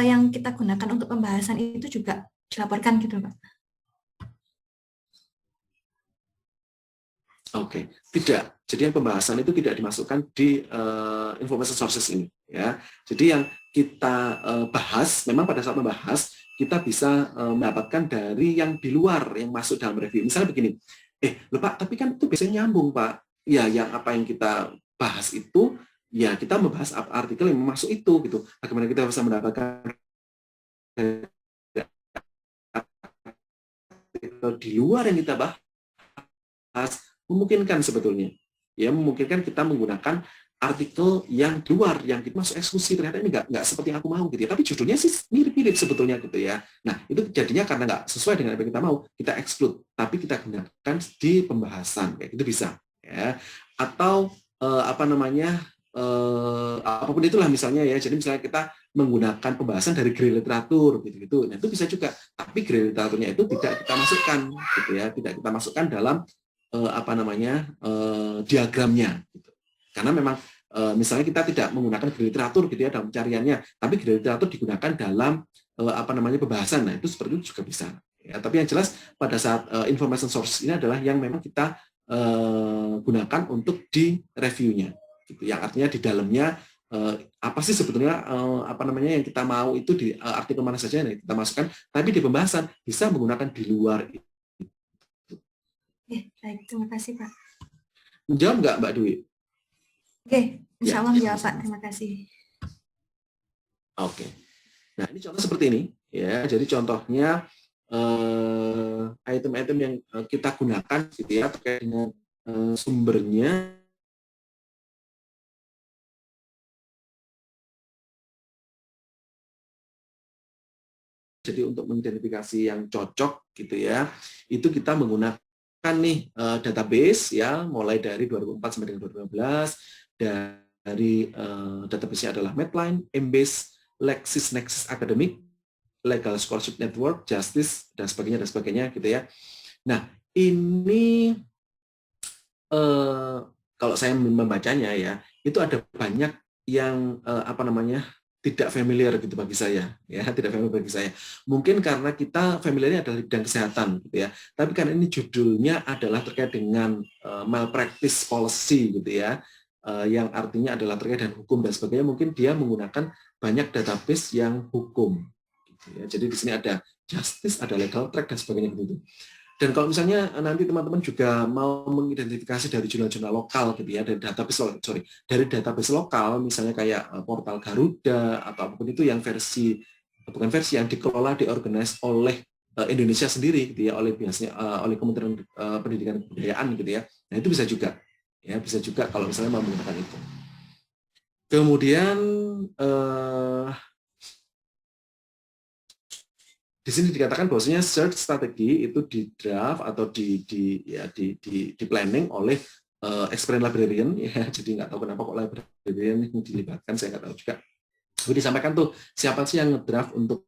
yang kita gunakan untuk pembahasan itu juga dilaporkan gitu, Pak. Oke, tidak. Jadi yang pembahasan itu tidak dimasukkan di information sources ini, ya. Jadi yang kita bahas, memang pada saat membahas kita bisa mendapatkan dari yang di luar yang masuk dalam review. Misalnya begini, loh Pak, tapi kan itu biasanya nyambung Pak. Ya, yang apa yang kita bahas itu, ya kita membahas artikel yang masuk itu, gitu. Bagaimana kita bisa mendapatkan artikel di luar yang kita bahas, memungkinkan sebetulnya. Ya, memungkinkan kita menggunakan artikel yang luar, yang kita masuk eksklusi, ternyata ini nggak seperti yang aku mau gitu ya, tapi judulnya sih mirip-mirip sebetulnya gitu ya. Nah, itu jadinya karena nggak sesuai dengan apa yang kita mau, kita exclude, tapi kita gunakan di pembahasan, kayak gitu bisa. Ya. Atau apapun itulah misalnya ya, jadi misalnya kita menggunakan pembahasan dari grade literatur gitu-gitu, nah itu bisa juga, tapi grade literaturnya itu tidak kita masukkan gitu ya, tidak kita masukkan dalam diagramnya gitu. Karena memang misalnya kita tidak menggunakan grade literatur gitu ya dalam pencariannya, tapi grade literatur digunakan dalam pembahasan. Nah, itu seperti itu juga bisa. Ya, tapi yang jelas pada saat information source ini adalah yang memang kita gunakan untuk di reviewnya. Gitu. Yang artinya di dalamnya apa sih sebetulnya yang kita mau itu di artikel mana saja yang kita masukkan, tapi di pembahasan bisa menggunakan di luar. Baik, terima kasih Pak. Menjawab nggak Mbak Dwi? Oke, insya Allah menjawab Pak, terima kasih. Oke, nah ini contoh seperti ini ya. Jadi contohnya item-item yang kita gunakan gitu ya terkait dengan sumbernya. Jadi untuk mengidentifikasi yang cocok gitu ya, itu kita menggunakan nih database ya, mulai dari 2004 sampai dengan 2015, dari database-nya adalah Medline, Embase, LexisNexis Academic, Legal Scholarship Network, Justice, dan sebagainya gitu ya. Nah, ini kalau saya membacanya ya, itu ada banyak yang tidak familiar gitu bagi saya, ya tidak familiar bagi saya. Mungkin karena kita familiarnya adalah di bidang kesehatan, gitu ya. Tapi karena ini judulnya adalah terkait dengan malpractice policy, gitu ya, yang artinya adalah terkait dengan hukum dan sebagainya. Mungkin dia menggunakan banyak database yang hukum. Gitu ya. Jadi di sini ada justice, ada legal track dan sebagainya gitu. Dan kalau misalnya nanti teman-teman juga mau mengidentifikasi dari jurnal-jurnal lokal gitu ya, dari database lokal, misalnya kayak portal Garuda atau apapun itu yang bukan versi yang dikelola, diorganize oleh Indonesia sendiri gitu ya, oleh Kementerian Pendidikan dan Kebudayaan gitu ya. Nah, itu bisa juga. Ya, bisa juga kalau misalnya mau menggunakan itu. Kemudian di sini dikatakan bahwasanya search strategi itu di draft atau di planning oleh experienced librarian ya. Jadi nggak tahu kenapa kok librarian ini dilibatkan, saya nggak tahu juga. Tapi disampaikan tuh siapa sih yang ngedraft untuk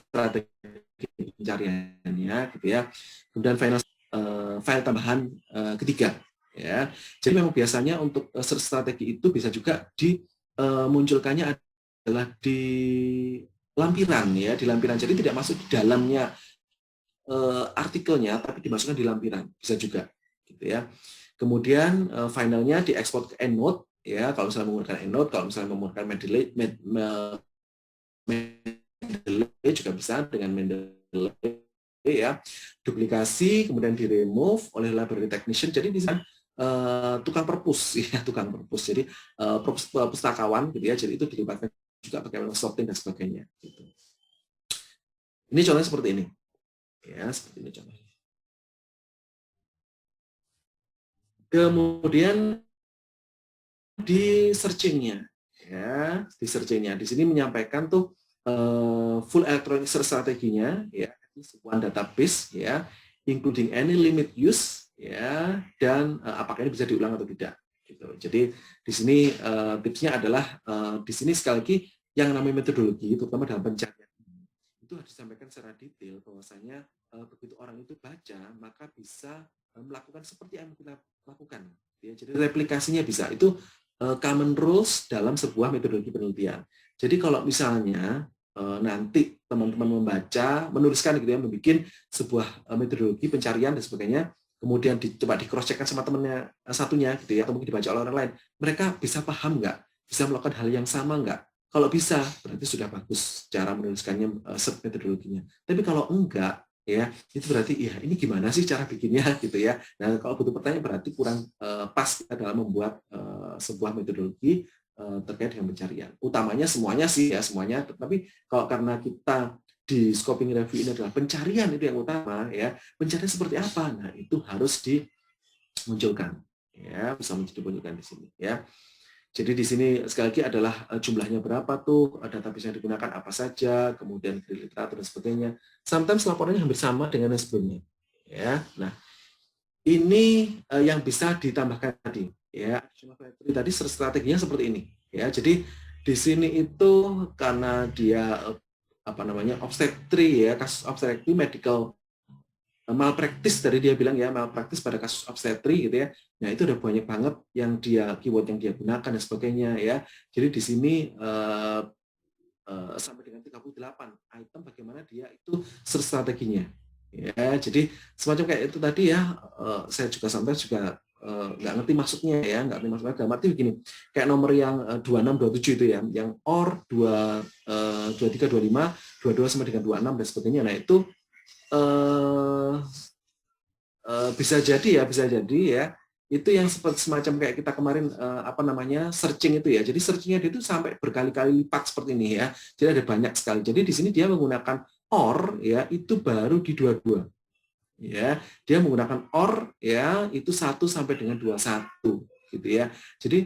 strategi pencariannya gitu ya. Kemudian file tambahan ketiga ya. Jadi memang biasanya untuk search strategi itu bisa juga dimunculkannya adalah di lampiran ya, di lampiran. Jadi tidak masuk di dalamnya artikelnya, tapi dimasukkan di lampiran, bisa juga gitu ya. Kemudian finalnya diekspor ke EndNote ya, kalau misalnya menggunakan EndNote, kalau misalnya menggunakan Mendeley juga bisa dengan Mendeley ya. Duplikasi kemudian di remove oleh library technician. Jadi di sana tukang perpus ya, tukang perpus. Jadi pustakawan gitu ya. Jadi itu dilibatkan juga bagaimana sorting dan sebagainya gitu. Ini contohnya seperti ini. Ya, seperti ini contohnya. Kemudian di searching-nya ya, di searching-nya di sini menyampaikan tuh full electronic search strateginya ya, sebuah database ya, including any limit use ya, dan apakah ini bisa diulang atau tidak gitu. Jadi di sini tipsnya adalah di sini sekali lagi yang namanya metodologi terutama dalam pencarian itu harus disampaikan secara detail bahwasanya begitu orang itu baca maka bisa melakukan seperti yang kita lakukan ya. Jadi replikasinya bisa, itu common rules dalam sebuah metodologi penelitian. Jadi kalau misalnya nanti teman-teman membaca, menuliskan gitu ya, membuat sebuah metodologi pencarian dan sebagainya, kemudian coba di cross checkkan sama temannya satunya gitu ya, atau mungkin dibaca oleh orang lain, mereka bisa paham nggak, bisa melakukan hal yang sama nggak? Kalau bisa, berarti sudah bagus cara menuliskannya, metodologinya. Tapi kalau enggak, ya itu berarti ya ini gimana sih cara bikinnya gitu ya. Nah kalau butuh pertanyaan berarti kurang pas dalam membuat sebuah metodologi terkait dengan pencarian. Utamanya semuanya sih ya, semuanya. Tapi kalau karena kita di scoping review ini adalah pencarian itu yang utama ya, pencarian seperti apa? Nah itu harus dimunculkan ya, bisa dimunculkan di sini ya. Jadi di sini sekali lagi adalah jumlahnya berapa tuh, database yang digunakan apa saja, kemudian literatur dan sebagainya. Sometimes laporannya hampir sama dengan yang sebelumnya. Ya, nah ini yang bisa ditambahkan tadi. Ya, tadi strateginya seperti ini. Ya, jadi di sini itu karena dia apa namanya obstetri ya, kasus obstetri medical malpraktis tadi dia bilang ya, malpraktis pada kasus obstetri gitu ya. Nah, itu udah banyak banget yang keyword yang dia gunakan dan sebagainya ya. Jadi di sini sampai dengan 38 item bagaimana dia itu strateginya. Ya, jadi semacam kayak itu tadi ya, saya juga sampai juga nggak ngerti maksudnya ya, nggak ngerti maksudnya. Dalam arti begini, kayak nomor yang 26, 27 itu ya, yang or 23, 25, 22 sampai dengan 26 dan sebagainya. Nah, itu bisa jadi ya itu yang semacam kayak kita kemarin apa namanya searching itu ya. Jadi searchingnya itu sampai berkali-kali lipat seperti ini ya. Jadi ada banyak sekali. Jadi di sini dia menggunakan or ya, itu baru di 22 ya. Dia menggunakan or ya, itu 1 sampai dengan 21 gitu ya. Jadi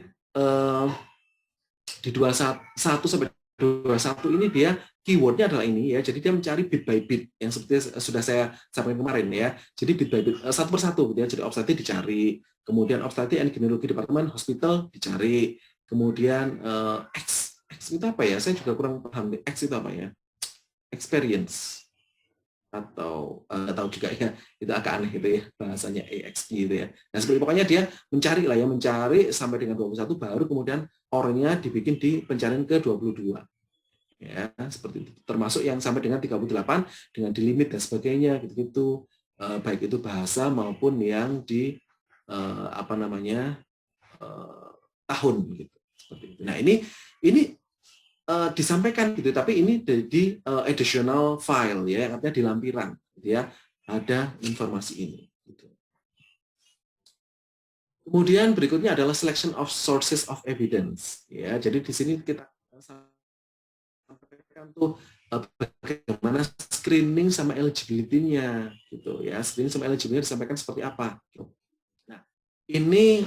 di 21 sampai 21 ini dia keywordnya adalah ini ya, jadi dia mencari bit by bit yang seperti sudah saya sampaikan kemarin ya. Jadi bit by bit satu persatu gitu ya. Jadi obstetri dicari, kemudian obstetri and gynecology departemen hospital dicari, kemudian X itu apa ya? Saya juga kurang paham. X itu apa ya? Experience atau tahu juga ya, itu agak aneh gitu ya bahasanya EXP gitu ya. Nah seperti pokoknya dia mencari lah ya, mencari sampai dengan 21 baru kemudian orangnya dibikin di pencarian ke 22 ya, seperti itu. Termasuk yang sampai dengan 38 dengan di limit dan sebagainya gitu-gitu, baik itu bahasa maupun yang di apa namanya tahun gitu seperti itu. Nah ini disampaikan gitu, tapi ini di additional file ya, artinya di lampiran gitu ya, ada informasi ini gitu. Kemudian berikutnya adalah selection of sources of evidence ya. Jadi di sini kita sampaikan tuh bagaimana screening sama eligibility-nya gitu ya. Screening sama eligibility disampaikan seperti apa gitu. Nah, ini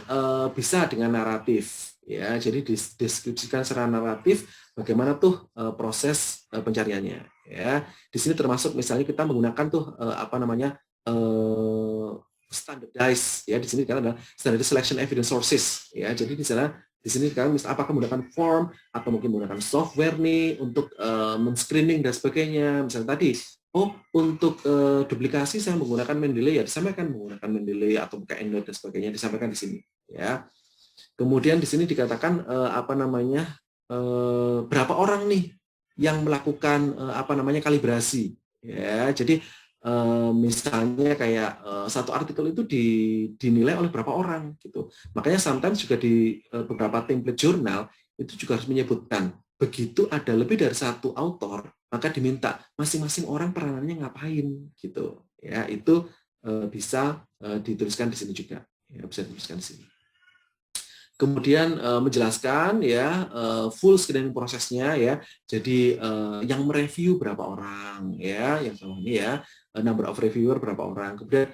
bisa dengan naratif ya, jadi dideskripsikan secara naratif bagaimana tuh proses pencariannya ya. Di sini termasuk misalnya kita menggunakan tuh apa namanya standardized ya, di sini kan ada standardized selection evidence sources ya. Jadi di sini sekarang apakah menggunakan form atau mungkin menggunakan software nih untuk men-screening dan sebagainya. Misalnya tadi untuk duplikasi saya menggunakan Mendeley ya, disampaikan menggunakan Mendeley atau pakai EndNote dan sebagainya, disampaikan di sini ya. Kemudian di sini dikatakan apa namanya berapa orang nih yang melakukan apa namanya kalibrasi ya. Jadi misalnya kayak satu artikel itu dinilai oleh berapa orang gitu. Makanya sometimes juga di beberapa template jurnal itu juga harus menyebutkan begitu ada lebih dari satu autor, maka diminta masing-masing orang peranannya ngapain gitu ya. Itu bisa dituliskan di sini juga Ya, bisa dituliskan di sini. Kemudian menjelaskan ya full screening prosesnya ya. Jadi yang mereview berapa orang ya, yang sama ini ya, number of reviewer berapa orang. Kemudian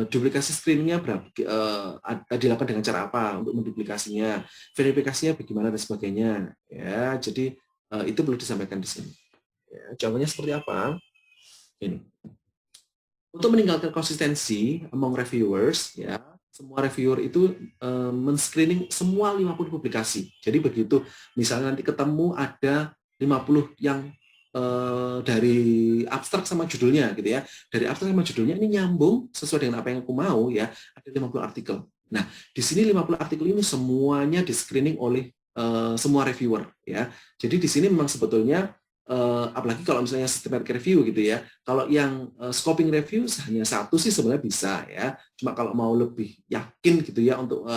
duplikasi screeningnya berapa, dilakukan dengan cara apa untuk menduplikasinya, verifikasinya bagaimana dan sebagainya ya. Jadi itu perlu disampaikan di sini. Ya, contohnya seperti apa? Ini. Untuk meninggalkan konsistensi among reviewers, ya, semua reviewer itu men-screening semua 50 publikasi. Jadi begitu, misalnya nanti ketemu ada 50 yang dari abstrak sama judulnya gitu ya. Dari abstrak sama judulnya ini nyambung sesuai dengan apa yang aku mau ya, ada 50 artikel. Nah, di sini 50 artikel ini semuanya di-screening oleh semua reviewer ya. Jadi di sini memang sebetulnya apalagi kalau misalnya systematic review gitu ya. Kalau yang scoping review hanya satu sih sebenarnya bisa ya. Cuma kalau mau lebih yakin gitu ya untuk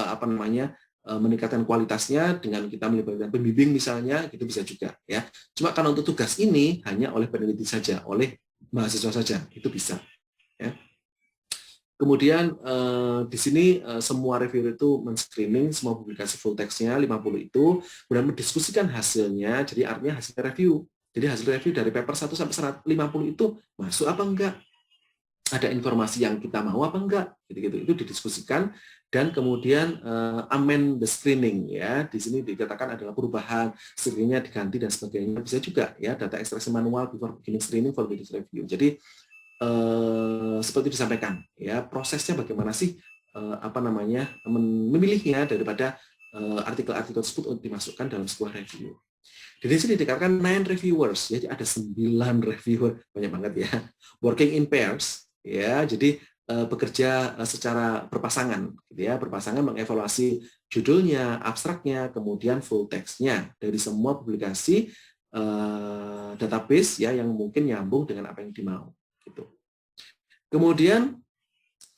meningkatkan kualitasnya dengan kita melibatkan pembimbing misalnya, gitu bisa juga ya. Cuma karena untuk tugas ini hanya oleh peneliti saja, oleh mahasiswa saja, itu bisa ya. Kemudian di sini semua reviewer itu men-screening semua publikasi full text-nya 50 itu, kemudian mendiskusikan hasilnya, jadi artinya hasil review. Jadi hasil review dari paper 1 sampai 150 itu masuk apa enggak? Ada informasi yang kita mau apa enggak? Gitu-gitu. Itu didiskusikan dan kemudian amend the screening ya. Di sini dikatakan adalah perubahan, screeningnya diganti dan sebagainya. Bisa juga ya data ekstraksi manual before beginning screening for beginning review. Jadi seperti disampaikan ya prosesnya bagaimana sih memilihnya daripada artikel-artikel tersebut untuk dimasukkan dalam sebuah review. Di sini dikatakan 9 reviewers, jadi ada 9 reviewer, banyak banget ya. Working in pairs, ya, jadi bekerja secara berpasangan, gitu ya, berpasangan mengevaluasi judulnya, abstraknya, kemudian full text-nya dari semua publikasi database ya yang mungkin nyambung dengan apa yang dimau. Gitu. Kemudian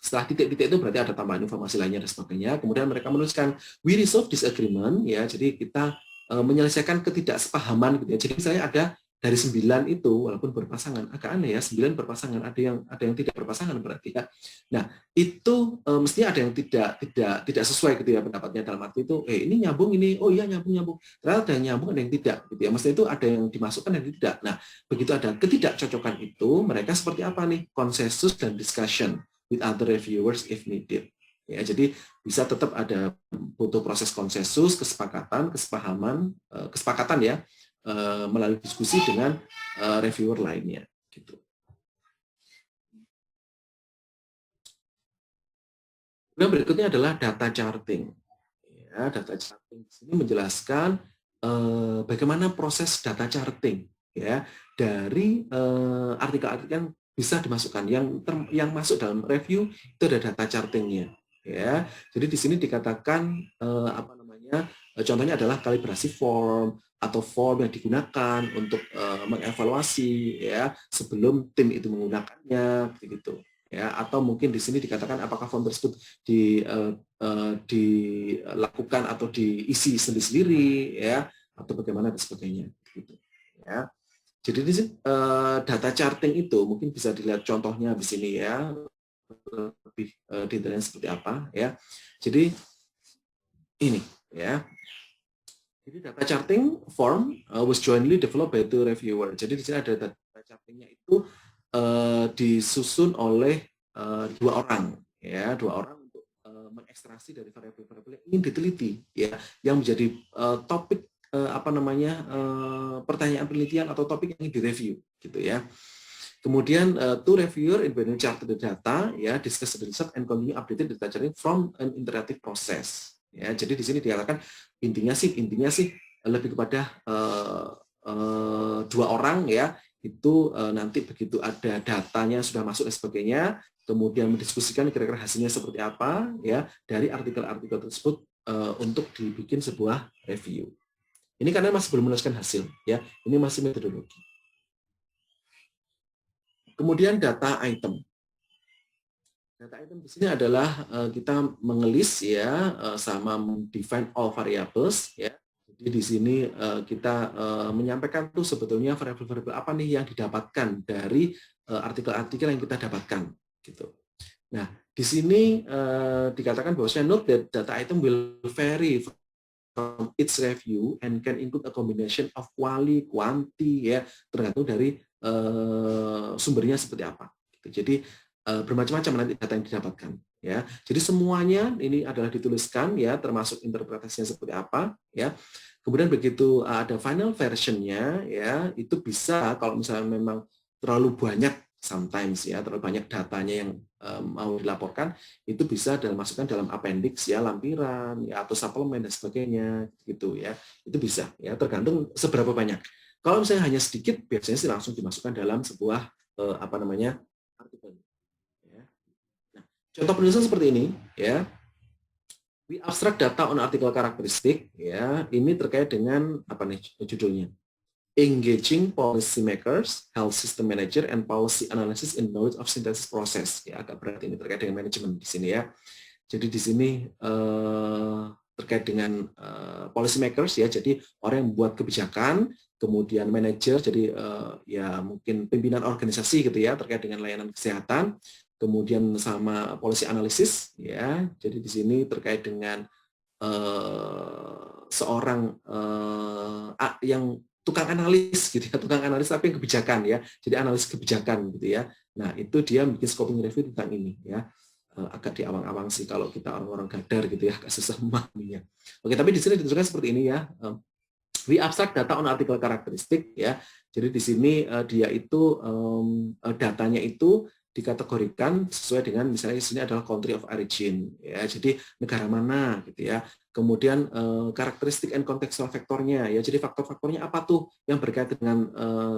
setelah titik-titik itu berarti ada tambahan informasi lainnya dan sebagainya. Kemudian mereka menuliskan we resolve disagreement ya. Jadi kita menyelesaikan ketidaksepahaman gitu ya. Jadi misalnya ada dari 9 itu walaupun berpasangan agak aneh ya, 9 berpasangan, ada yang tidak berpasangan berarti ya. Nah, itu mestinya ada yang tidak sesuai gitu ya pendapatnya dalam arti itu ini nyambung ini, oh iya nyambung. Ternyata ada yang nyambung ada yang tidak gitu ya. Mestinya itu ada yang dimasukkan dan tidak. Nah, begitu ada ketidakcocokan itu, mereka seperti apa nih? Konsensus dan discussion with other reviewers if needed. Ya, jadi bisa tetap ada butuh proses konsensus, kesepakatan, kesepakatan ya melalui diskusi dengan reviewer lainnya. Gitu. Kemudian berikutnya adalah data charting. Ya, data charting di sini menjelaskan bagaimana proses data charting ya dari artikel-artikel yang bisa dimasukkan yang masuk dalam review itu ada data chartingnya ya. Jadi di sini dikatakan contohnya adalah kalibrasi form atau form yang digunakan untuk mengevaluasi ya sebelum tim itu menggunakannya gitu ya, atau mungkin di sini dikatakan apakah form tersebut dilakukan atau diisi sendiri-sendiri ya atau bagaimana dan sebagainya gitu ya. Jadi di sini data charting itu mungkin bisa dilihat contohnya di sini ya, lebih detailnya seperti apa ya. Jadi ini ya. Jadi data charting form was jointly developed by two reviewer. Jadi di sini ada data chartingnya itu disusun oleh dua orang untuk mengekstraksi dari variabel-variabel yang ingin diteliti ya, yang menjadi topik pertanyaan penelitian atau topik yang ingin direview gitu ya. Kemudian two reviewer independently chart the data ya, discuss the result and continue updated data charting from an interactive process. Ya, jadi di sini dikatakan intinya sih lebih kepada dua orang ya, itu nanti begitu ada datanya sudah masuk dan sebagainya, kemudian mendiskusikan kira-kira hasilnya seperti apa ya dari artikel-artikel tersebut untuk dibikin sebuah review. Ini karena masih belum menuliskan hasil ya, ini masih metodologi. Kemudian data item. Data item di sini adalah kita mengelis ya sama define all variables ya. Jadi di sini kita menyampaikan tuh sebetulnya variabel-variabel apa nih yang didapatkan dari artikel-artikel yang kita dapatkan gitu. Nah, di sini dikatakan bahwasanya note that data item will vary from its review and can include a combination of quali, quanti, ya, tergantung dari sumbernya seperti apa. Jadi bermacam-macam nanti data yang didapatkan. Ya, jadi semuanya ini adalah dituliskan, ya, termasuk interpretasinya seperti apa, ya. Kemudian begitu ada final versionnya, ya, itu bisa kalau misalnya memang terlalu banyak sometimes, ya, terlalu banyak datanya yang mau dilaporkan, itu bisa masukkan dalam appendix, ya, lampiran, ya, atau suplemen dan sebagainya, gitu, ya. Itu bisa, ya, tergantung seberapa banyak. Kalau misalnya hanya sedikit, biasanya sih langsung dimasukkan dalam sebuah apa namanya, artikel. Ya. Nah, contoh penulisan seperti ini, ya. We abstract data on article karakteristik, ya. Ini terkait dengan apa nih judulnya? Engaging policymakers, health system manager, and policy analysis in knowledge of synthesis process. Ya, agak berat ini terkait dengan manajemen di sini, ya. Jadi di sini terkait dengan policy makers, ya, jadi orang yang membuat kebijakan, kemudian manajer, jadi ya mungkin pimpinan organisasi gitu, ya, terkait dengan layanan kesehatan, kemudian sama policy analysis, ya, jadi di sini terkait dengan seorang yang tukang analis gitu, ya, tukang analis tapi kebijakan, ya, jadi analis kebijakan gitu, ya. Nah, itu dia bikin scoping review tentang ini, ya. Agak diawang-awang sih kalau kita orang-orang gadar gitu, ya, agak susah memahaminya. Oke, tapi di sini dituliskan seperti ini, ya. We abstract data on article karakteristik, ya. Jadi di sini dia itu datanya itu dikategorikan sesuai dengan misalnya di sini adalah country of origin, ya. Jadi negara mana gitu, ya. Kemudian karakteristik and contextual faktornya, ya. Jadi faktor-faktornya apa tuh yang berkaitan dengan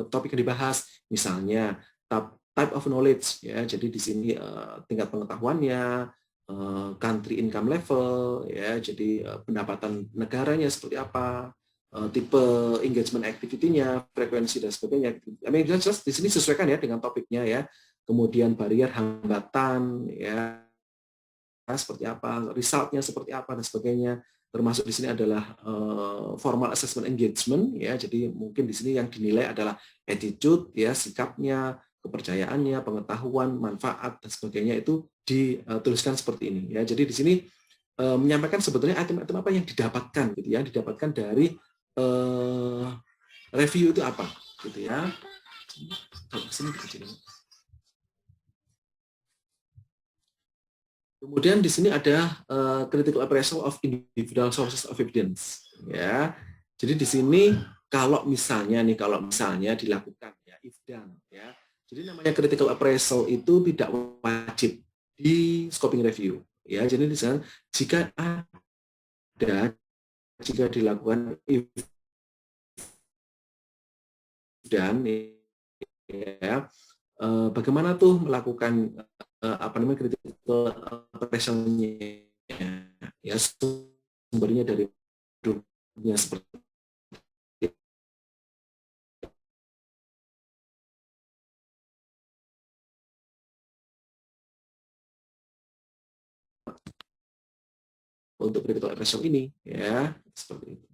topik yang dibahas. Misalnya type of knowledge, ya. Jadi di sini tingkat pengetahuannya, country income level, ya. Jadi pendapatan negaranya seperti apa, tipe engagement activity-nya, frekuensi dan sebagainya. I mean, jelas di sini sesuaikan, ya, dengan topiknya, ya. Kemudian barrier, hambatan, ya, seperti apa, result-nya seperti apa dan sebagainya. Termasuk di sini adalah formal assessment engagement, ya. Jadi mungkin di sini yang dinilai adalah attitude, ya, sikapnya, kepercayaannya, pengetahuan, manfaat dan sebagainya itu dituliskan seperti ini, ya. Jadi di sini menyampaikan sebetulnya item-item apa yang didapatkan gitu, ya, didapatkan dari review itu apa gitu, ya. Kemudian di sini ada critical appraisal of individual sources of evidence, ya. Jadi di sini kalau misalnya dilakukan, ya, if done, ya. Jadi namanya critical appraisal itu tidak wajib di scoping review, ya. Jadi di sana jika dilakukan if done, ya, bagaimana tuh melakukan apa namanya critical appraisal-nya, ya, sumbernya dari dunia seperti untuk critical appraisal ini, ya, seperti itu.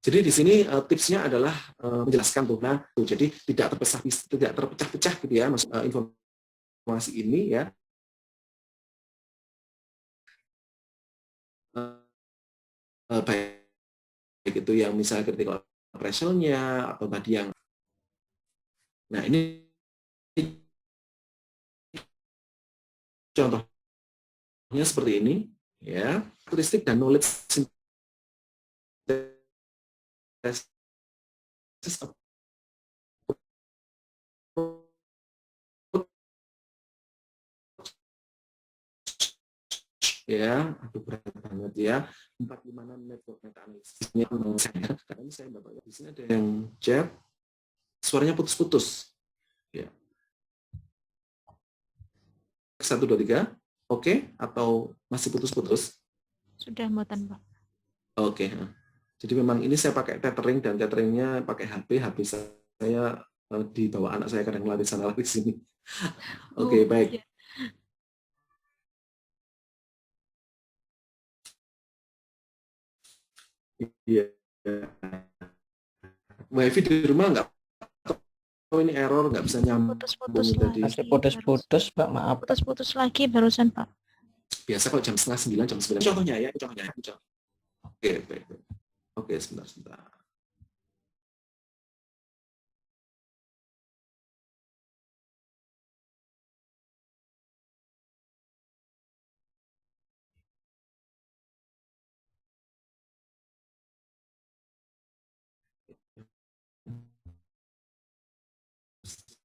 Jadi di sini tipsnya adalah menjelaskan tuh, nah, tuh, jadi tidak terpecah-pecah gitu, ya, informasi ini, ya, baik itu yang misalnya critical appraisal-nya atau tadi yang, nah, ini contohnya seperti ini, ya, karakteristik dan knowledge synthesis, ya, aduh berat banget, ya, 456 network meta analisisnya saya, karena ini saya bapak, di sini ada yang chat, suaranya putus-putus, ya. 1, 2, 3, oke, atau masih putus-putus? Sudah muatan, Pak. Oke. Jadi memang ini saya pakai tethering, dan tetheringnya pakai HP saya di bawah anak saya kadang lari sana lari sini. Oke, baik. Iya. WiFi di rumah nggak ini error, nggak bisa nyambung Putus-putus tadi. lagi. Putus-putus, Pak, maaf. Putus-putus lagi barusan, Pak. Biasa kalau jam setengah 9, jam 9. Contohnya ya, contohnya. Oke, baik. Oke, sebentar.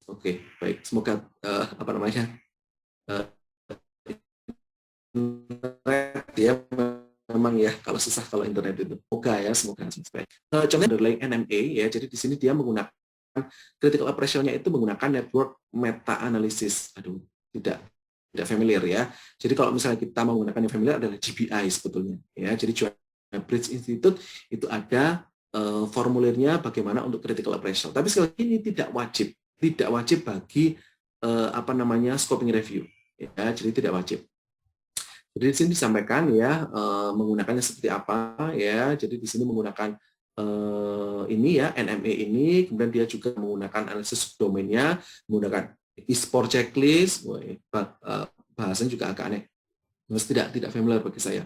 Oke, baik. Semoga apa namanya internet ya memang ya kalau susah kalau internet itu. Semoga baik. Contohnya underlying NMA ya. Jadi di sini dia menggunakan critical appraisal-nya itu menggunakan network meta analysis. Aduh, tidak familiar ya. Jadi kalau misalnya kita mau menggunakan yang familiar adalah GBI sebetulnya ya. Jadi Joanna Bridge Institute itu ada formulirnya bagaimana untuk critical appraisal. Tapi sekali lagi ini tidak wajib bagi apa namanya scoping review ya. Jadi tidak wajib. Jadi di sini disampaikan ya menggunakannya seperti apa ya. Jadi di sini menggunakan ini ya NMA ini, kemudian dia juga menggunakan analisis domainnya, menggunakan e-sport checklist. Bahasanya juga agak aneh, tidak familiar bagi saya.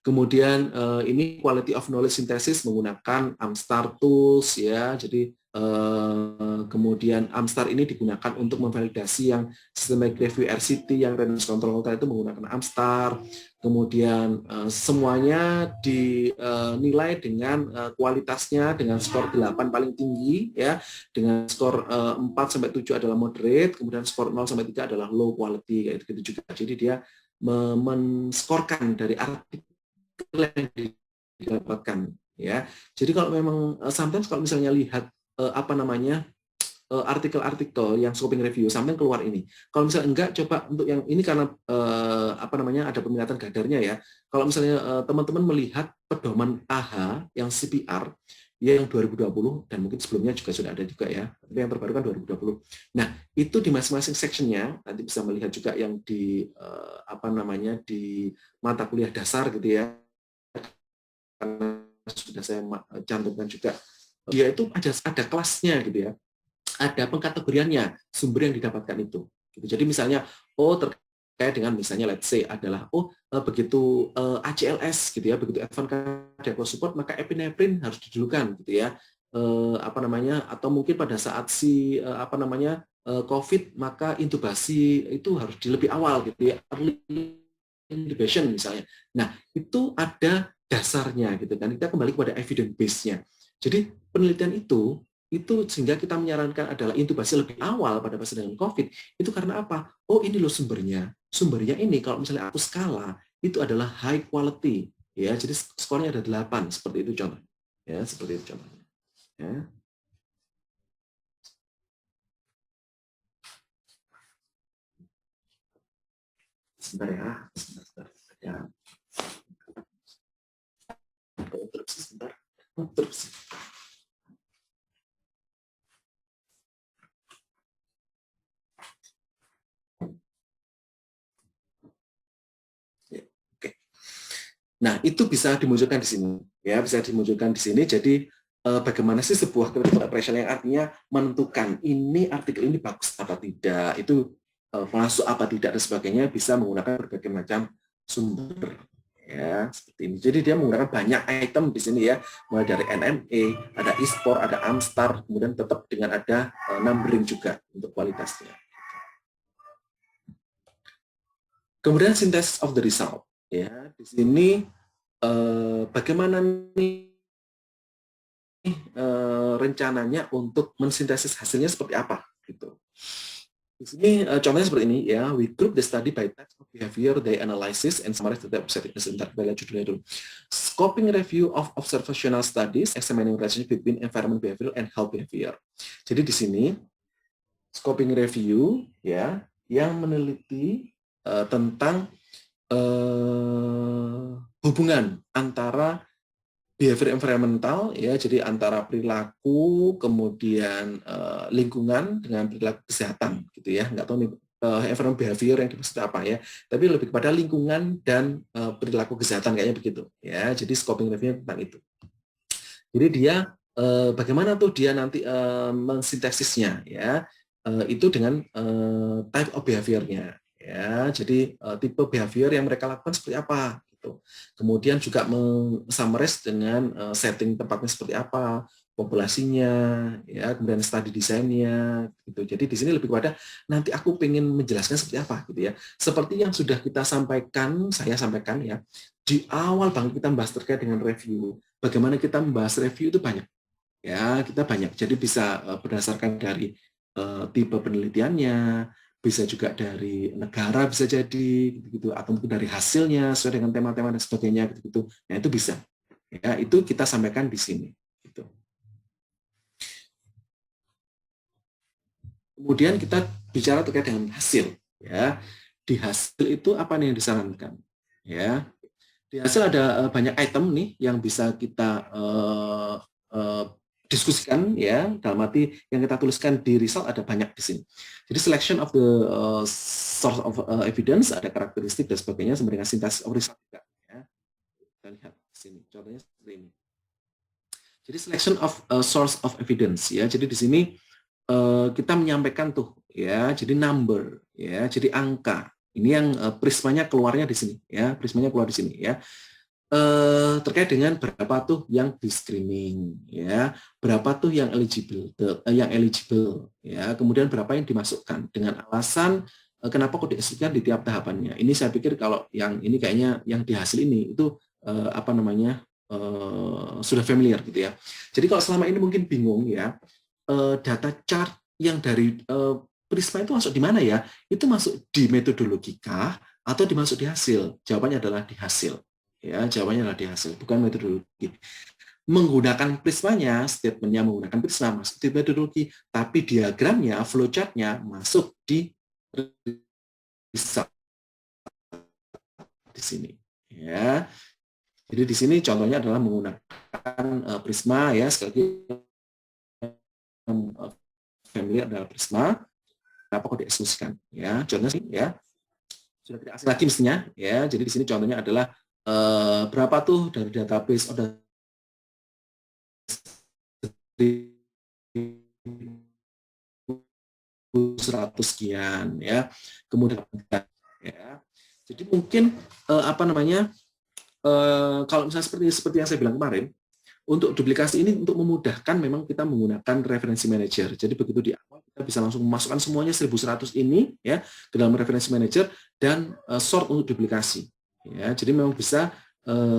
Kemudian ini quality of knowledge synthesis menggunakan Amstar tools ya. Jadi kemudian Amstar ini digunakan untuk memvalidasi yang systematic review RCT, yang randomized control itu menggunakan Amstar. Kemudian semuanya dinilai dengan kualitasnya dengan skor 8 paling tinggi ya, dengan skor 4 sampai 7 adalah moderate, kemudian skor 0 sampai 3 adalah low quality kayak gitu juga. Jadi dia menskorkan dari artikel yang didapatkan ya. Jadi kalau memang sometimes kalau misalnya lihat apa namanya artikel-artikel yang scoping review sampai keluar ini. Kalau misalnya enggak, coba untuk yang ini karena apa namanya ada peminatan gadarnya ya. Kalau misalnya teman-teman melihat pedoman AHA yang CPR yang 2020 dan mungkin sebelumnya juga sudah ada juga ya. Tapi yang terbaru kan 2020. Nah, itu di masing-masing sectionnya nanti bisa melihat juga yang di apa namanya di mata kuliah dasar gitu ya. Karena sudah saya cantumkan juga. Dia itu ada kelasnya gitu ya. Ada pengkategoriannya sumber yang didapatkan itu. Jadi misalnya terkait dengan misalnya let's say adalah begitu ACLS gitu ya, begitu advanced cardiac support maka epinephrine harus didulukan gitu ya. Apa namanya atau mungkin pada saat si apa namanya COVID maka intubasi itu harus di lebih awal gitu ya, early intubation misalnya. Nah, itu ada dasarnya gitu kan. Kita kembali kepada evidence base-nya. Jadi penelitian itu sehingga kita menyarankan adalah intubasi lebih awal pada pasien dengan COVID, itu karena apa? Oh, ini loh sumbernya. Sumbernya ini kalau misalnya aku skala, itu adalah high quality. Ya, jadi skornya ada 8, seperti itu contohnya. Ya, seperti itu contohnya. Ya. Sebentar ya, sebentar. Ya. Interupsi sebentar. Interupsi. Nah, itu bisa dimunculkan di sini. Ya, bisa dimunculkan di sini. Jadi bagaimana sih sebuah critical appraisal yang artinya menentukan ini artikel ini bagus apa tidak, itu masuk apa tidak dan sebagainya, bisa menggunakan berbagai macam sumber. Ya, seperti ini. Jadi dia menggunakan banyak item di sini ya, mulai dari NMA, ada e-sport, ada Amstar, kemudian tetap dengan ada numbering juga untuk kualitasnya. Kemudian synthesis of the result. Ya, di sini bagaimana nih rencananya untuk mensintesis hasilnya seperti apa gitu. Di sini contohnya seperti ini ya, we group the study by types of behavior they analysis and summarize the type of settings. Judulnya dulu. Scoping review of observational studies examining relationship between environment behavior and health behavior. Jadi di sini scoping review ya yang meneliti tentang hubungan antara behavior environmental ya, jadi antara perilaku kemudian lingkungan dengan perilaku kesehatan gitu ya. Nggak tahu nih environment behavior yang dimaksud apa ya, tapi lebih kepada lingkungan dan perilaku kesehatan kayaknya begitu ya. Jadi scoping review tentang itu. Jadi dia bagaimana tuh dia nanti mensintesisnya ya, itu dengan type of behavior-nya ya. Jadi tipe behavior yang mereka lakukan seperti apa gitu. Kemudian juga summarize dengan setting tempatnya seperti apa, populasinya ya, kemudian study desainnya gitu. Jadi di sini lebih kepada nanti aku pengen menjelaskan seperti apa gitu ya. Seperti yang sudah kita sampaikan, saya sampaikan ya, di awal banget kita membahas terkait dengan review. Bagaimana kita membahas review itu banyak. Ya, kita banyak. Jadi bisa berdasarkan dari tipe penelitiannya, bisa juga dari negara bisa jadi gitu, atau mungkin dari hasilnya sesuai dengan tema-tema dan sebagainya gitu. Nah, itu bisa. Ya, itu kita sampaikan di sini gitu. Kemudian kita bicara terkait dengan hasil ya. Di hasil itu apa nih yang disarankan? Ya. Di hasil ada banyak item nih yang bisa kita diskusikan ya, dalam arti yang kita tuliskan di result ada banyak di sini. Jadi selection of the source of evidence, ada karakteristik dan sebagainya, sama dengan sintesis of result juga. Ya. Kita lihat di sini, contohnya seperti ini. Jadi selection of source of evidence ya. Jadi di sini kita menyampaikan tuh ya, jadi number ya, jadi angka. Ini yang prismanya keluarnya di sini ya, prismanya keluar di sini ya. Terkait dengan berapa tuh yang di screening ya, berapa tuh yang eligible ya, kemudian berapa yang dimasukkan dengan alasan kenapa kok dimasukkan di tiap tahapannya. Ini saya pikir kalau yang ini kayaknya yang di hasil ini itu apa namanya sudah familiar gitu ya. Jadi kalau selama ini mungkin bingung ya, data chart yang dari Prisma itu masuk di mana ya? Itu masuk di metodologikah atau dimasuk di hasil? Jawabannya adalah di hasil. Ya, jawabannya adalah di hasil, bukan metodologi. Menggunakan prismanya, statementnya menggunakan prisma masuk di metodologi, tapi diagramnya, flowchartnya masuk di result di sini. Ya, jadi di sini contohnya adalah menggunakan prisma ya, sekali lagi familiar adalah prisma. Kenapa kok dieksekusikan? Ya, contohnya sih ya sudah tidak asing lagi mestinya ya. Jadi di sini contohnya adalah berapa tuh dari database ada 100 sekian ya. Kemudian ya. Jadi mungkin apa namanya kalau misalnya seperti yang saya bilang kemarin, untuk duplikasi ini untuk memudahkan memang kita menggunakan referensi manager. Jadi begitu di awal kita bisa langsung memasukkan semuanya 1100 ini ya ke dalam referensi manager dan sort untuk duplikasi. Ya, jadi memang bisa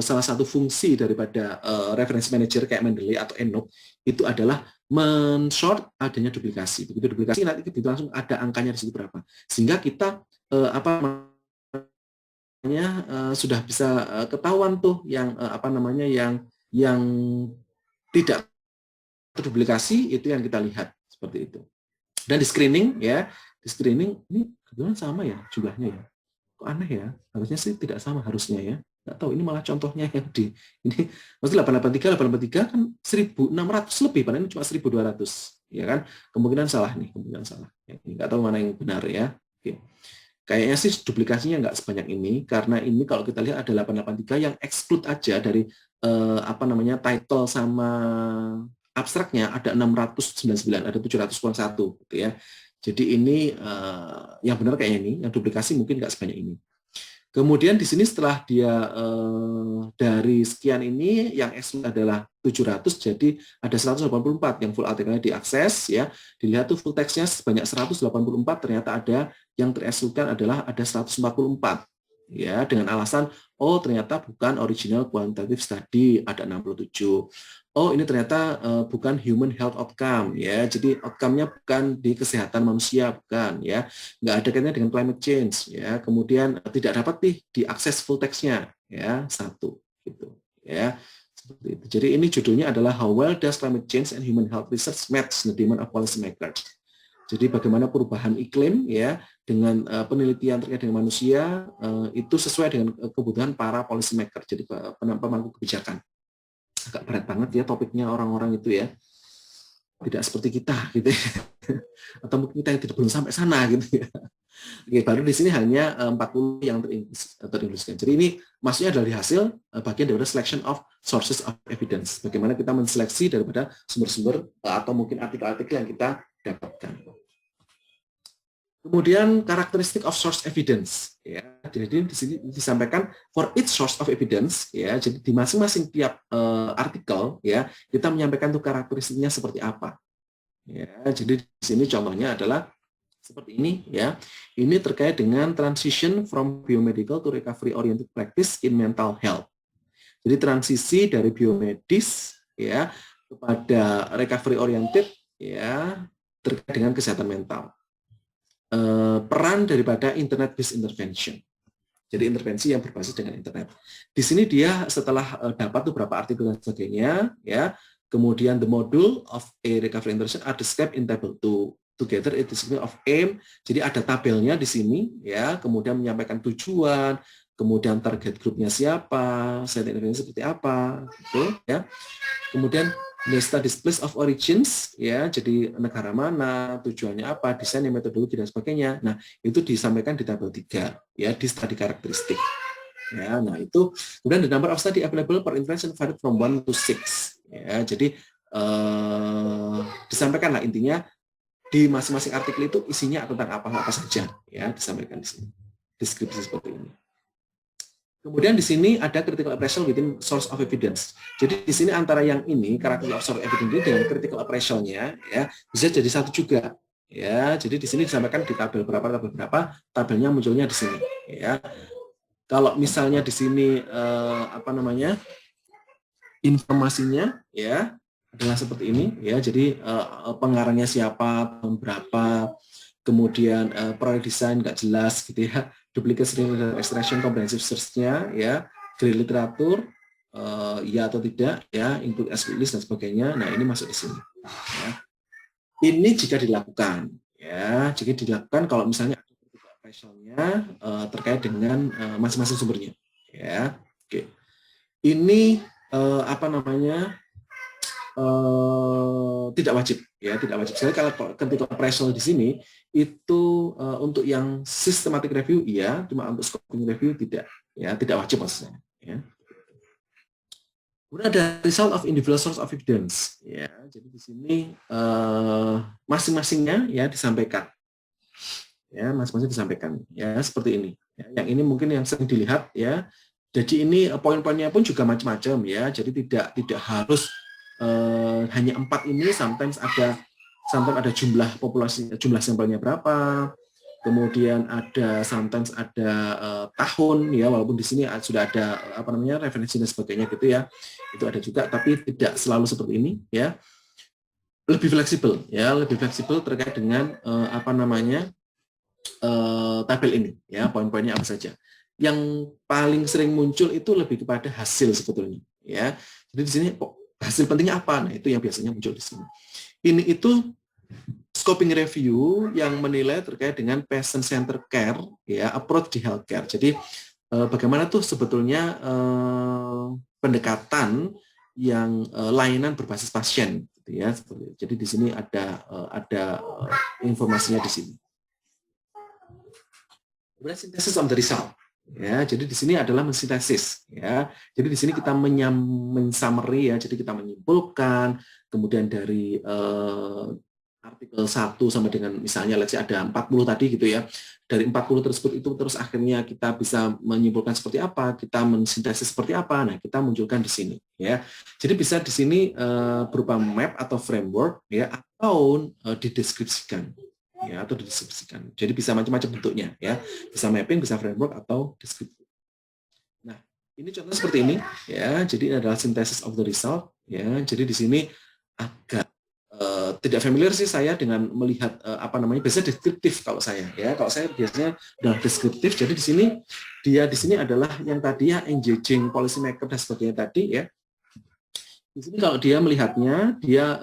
salah satu fungsi daripada referensi manager kayak Mendeley atau ENOC itu adalah men-sort adanya duplikasi. Begitu duplikasi nanti itu langsung ada angkanya di situ berapa. Sehingga kita apa namanya sudah bisa ketahuan tuh yang apa namanya yang tidak terduplikasi itu yang kita lihat seperti itu. Dan di screening ya, di screening ini kebetulan sama ya jumlahnya ya. Kok aneh ya? Harusnya sih tidak sama harusnya ya. Nggak tahu ini malah contohnya yang di ini maksudnya 883 kan 1.600 lebih padahal ini cuma 1.200 ya kan. Kemungkinan salah nih, kemungkinan salah. Ya, nggak tahu mana yang benar ya. Oke. Kayaknya sih duplikasinya nggak sebanyak ini karena ini kalau kita lihat ada 883 yang exclude aja dari apa namanya title sama abstraknya ada 699, ada 700,1 gitu ya. Jadi ini yang benar kayaknya ini, yang duplikasi mungkin nggak sebanyak ini. Kemudian di sini setelah dia dari sekian ini yang exclude adalah 700, jadi ada 184 yang full artikelnya diakses ya. Dilihat tuh full text-nya sebanyak 184, ternyata ada yang terekskluskan adalah ada 144 ya, dengan alasan oh ternyata bukan original quantitative study ada 67. Oh ini ternyata bukan human health outcome ya, jadi outcome-nya bukan di kesehatan manusia, bukan ya, nggak ada kaitannya dengan climate change ya, kemudian tidak dapat nih diakses full text-nya ya, satu gitu ya, seperti itu. Jadi ini judulnya adalah How Well Does Climate Change and Human Health Research Match the Demand of Policymakers. Jadi bagaimana perubahan iklim ya dengan penelitian terkait dengan manusia itu sesuai dengan kebutuhan para policymaker, jadi pemangku kebijakan. Agak berat banget ya topiknya orang-orang itu ya. tidak seperti kita gitu ya. Atau mungkin kita yang belum sampai sana gitu ya. Oke, baru di sini hanya 40 yang terinklusikan. Jadi ini maksudnya adalah di hasil bagian dari selection of sources of evidence. Bagaimana kita menseleksi daripada sumber-sumber atau mungkin artikel-artikel yang kita dapatkan. Kemudian karakteristik of source evidence, ya. Jadi di sini disampaikan for each source of evidence, ya. Jadi di masing-masing tiap artikel, ya, kita menyampaikan tuh karakteristiknya seperti apa. Ya, jadi di sini contohnya adalah seperti ini, ya. Ini terkait dengan transition from biomedical to recovery oriented practice in mental health. Jadi transisi dari biomedis, ya, kepada recovery oriented, ya, terkait dengan kesehatan mental. Peran daripada internet based intervention. Jadi intervensi yang berbasis dengan internet. Di sini dia setelah dapat beberapa artikel dan sebagainya, ya. Kemudian the module of a recovery intervention are described in table 2. Together it is of aim. Jadi ada tabelnya di sini, ya. Kemudian menyampaikan tujuan, kemudian target grupnya siapa, setting intervensi seperti apa, gitu, ya. Kemudian the studies place of origins, ya, jadi negara mana, tujuannya apa, desain, metodologi dan sebagainya. Nah, itu disampaikan di tabel 3, ya, di study karakteristik. Ya, nah itu kemudian the number of study available per intervention varied from 1 to 6. Ya, jadi disampaikan lah intinya di masing-masing artikel itu isinya tentang apa saja, ya, disampaikan di sini. Deskripsi seperti ini. Kemudian di sini ada critical appraisal within source of evidence. Jadi di sini antara yang ini critical source of evidence dengan critical appraisalnya, ya, bisa jadi satu juga, ya. Jadi di sini disampaikan di tabel berapa, tabelnya munculnya di sini, ya. Kalau misalnya di sini informasinya, ya, adalah seperti ini, ya. Jadi pengarangnya siapa, tahun berapa, kemudian proyek desain nggak jelas gitu ya, duplicate extraction comprehensive search-nya, ya, grade literatur, ya atau tidak, ya, include SQL list dan sebagainya. Nah, ini masuk di sini. Ya. Ini jika dilakukan, ya, jika dilakukan kalau misalnya ada appraisalnya terkait dengan masing-masing sumbernya, ya. Oke. Ini tidak wajib, ya, tidak wajib. Sekali kalau ketika appraisal di sini itu untuk yang systematic review iya, cuma untuk scoping review tidak, ya, tidak wajib maksudnya, ya. Kemudian ada result of individual source of evidence, ya. Jadi di sini masing-masingnya, ya, disampaikan, ya, masing-masing disampaikan, ya, seperti ini. Ya, yang ini mungkin yang sering dilihat, ya. Jadi ini poin-poinnya pun juga macam-macam, ya. Jadi tidak harus hanya 4 ini, sometimes ada jumlah populasi, jumlah sampelnya berapa, kemudian sometimes ada tahun, ya, walaupun di sini sudah ada referensi dan sebagainya gitu, ya, itu ada juga, tapi tidak selalu seperti ini, ya, lebih fleksibel, ya, lebih fleksibel terkait dengan tabel ini, ya, poin-poinnya apa saja. Yang paling sering muncul itu lebih kepada hasil sebetulnya, ya. Jadi di sini hasil pentingnya apa? Nah, itu yang biasanya muncul di sini. Ini itu scoping review yang menilai terkait dengan patient center care, ya, approach di healthcare. Jadi bagaimana tuh sebetulnya pendekatan yang layanan berbasis pasien, gitu ya. Jadi di sini ada informasinya di sini. Kemudian synthesis of the result. Ya, jadi di sini adalah mensintesis, ya. Jadi di sini kita men-summary, ya, jadi kita menyimpulkan, kemudian dari artikel 1 sampai dengan misalnya let's say ada 40 tadi gitu, ya. Dari 40 tersebut itu terus akhirnya kita bisa menyimpulkan seperti apa, kita mensintesis seperti apa. Nah, kita munculkan di sini, ya. Jadi bisa di sini berupa map atau framework, ya, atau dideskripsikan. Ya, atau dideskripsikan. Jadi bisa macam-macam bentuknya, ya. Bisa mapping, bisa framework atau deskriptif. Nah, ini contohnya seperti ini, ya. Jadi ini adalah synthesis of the result, ya. Jadi di sini agak tidak familiar sih saya dengan melihat biasanya deskriptif kalau saya, ya. Kalau saya biasanya adalah deskriptif. Jadi di sini adalah yang tadi, ya, engaging policy maker dan sebagainya tadi, ya. Di sini kalau dia melihatnya, dia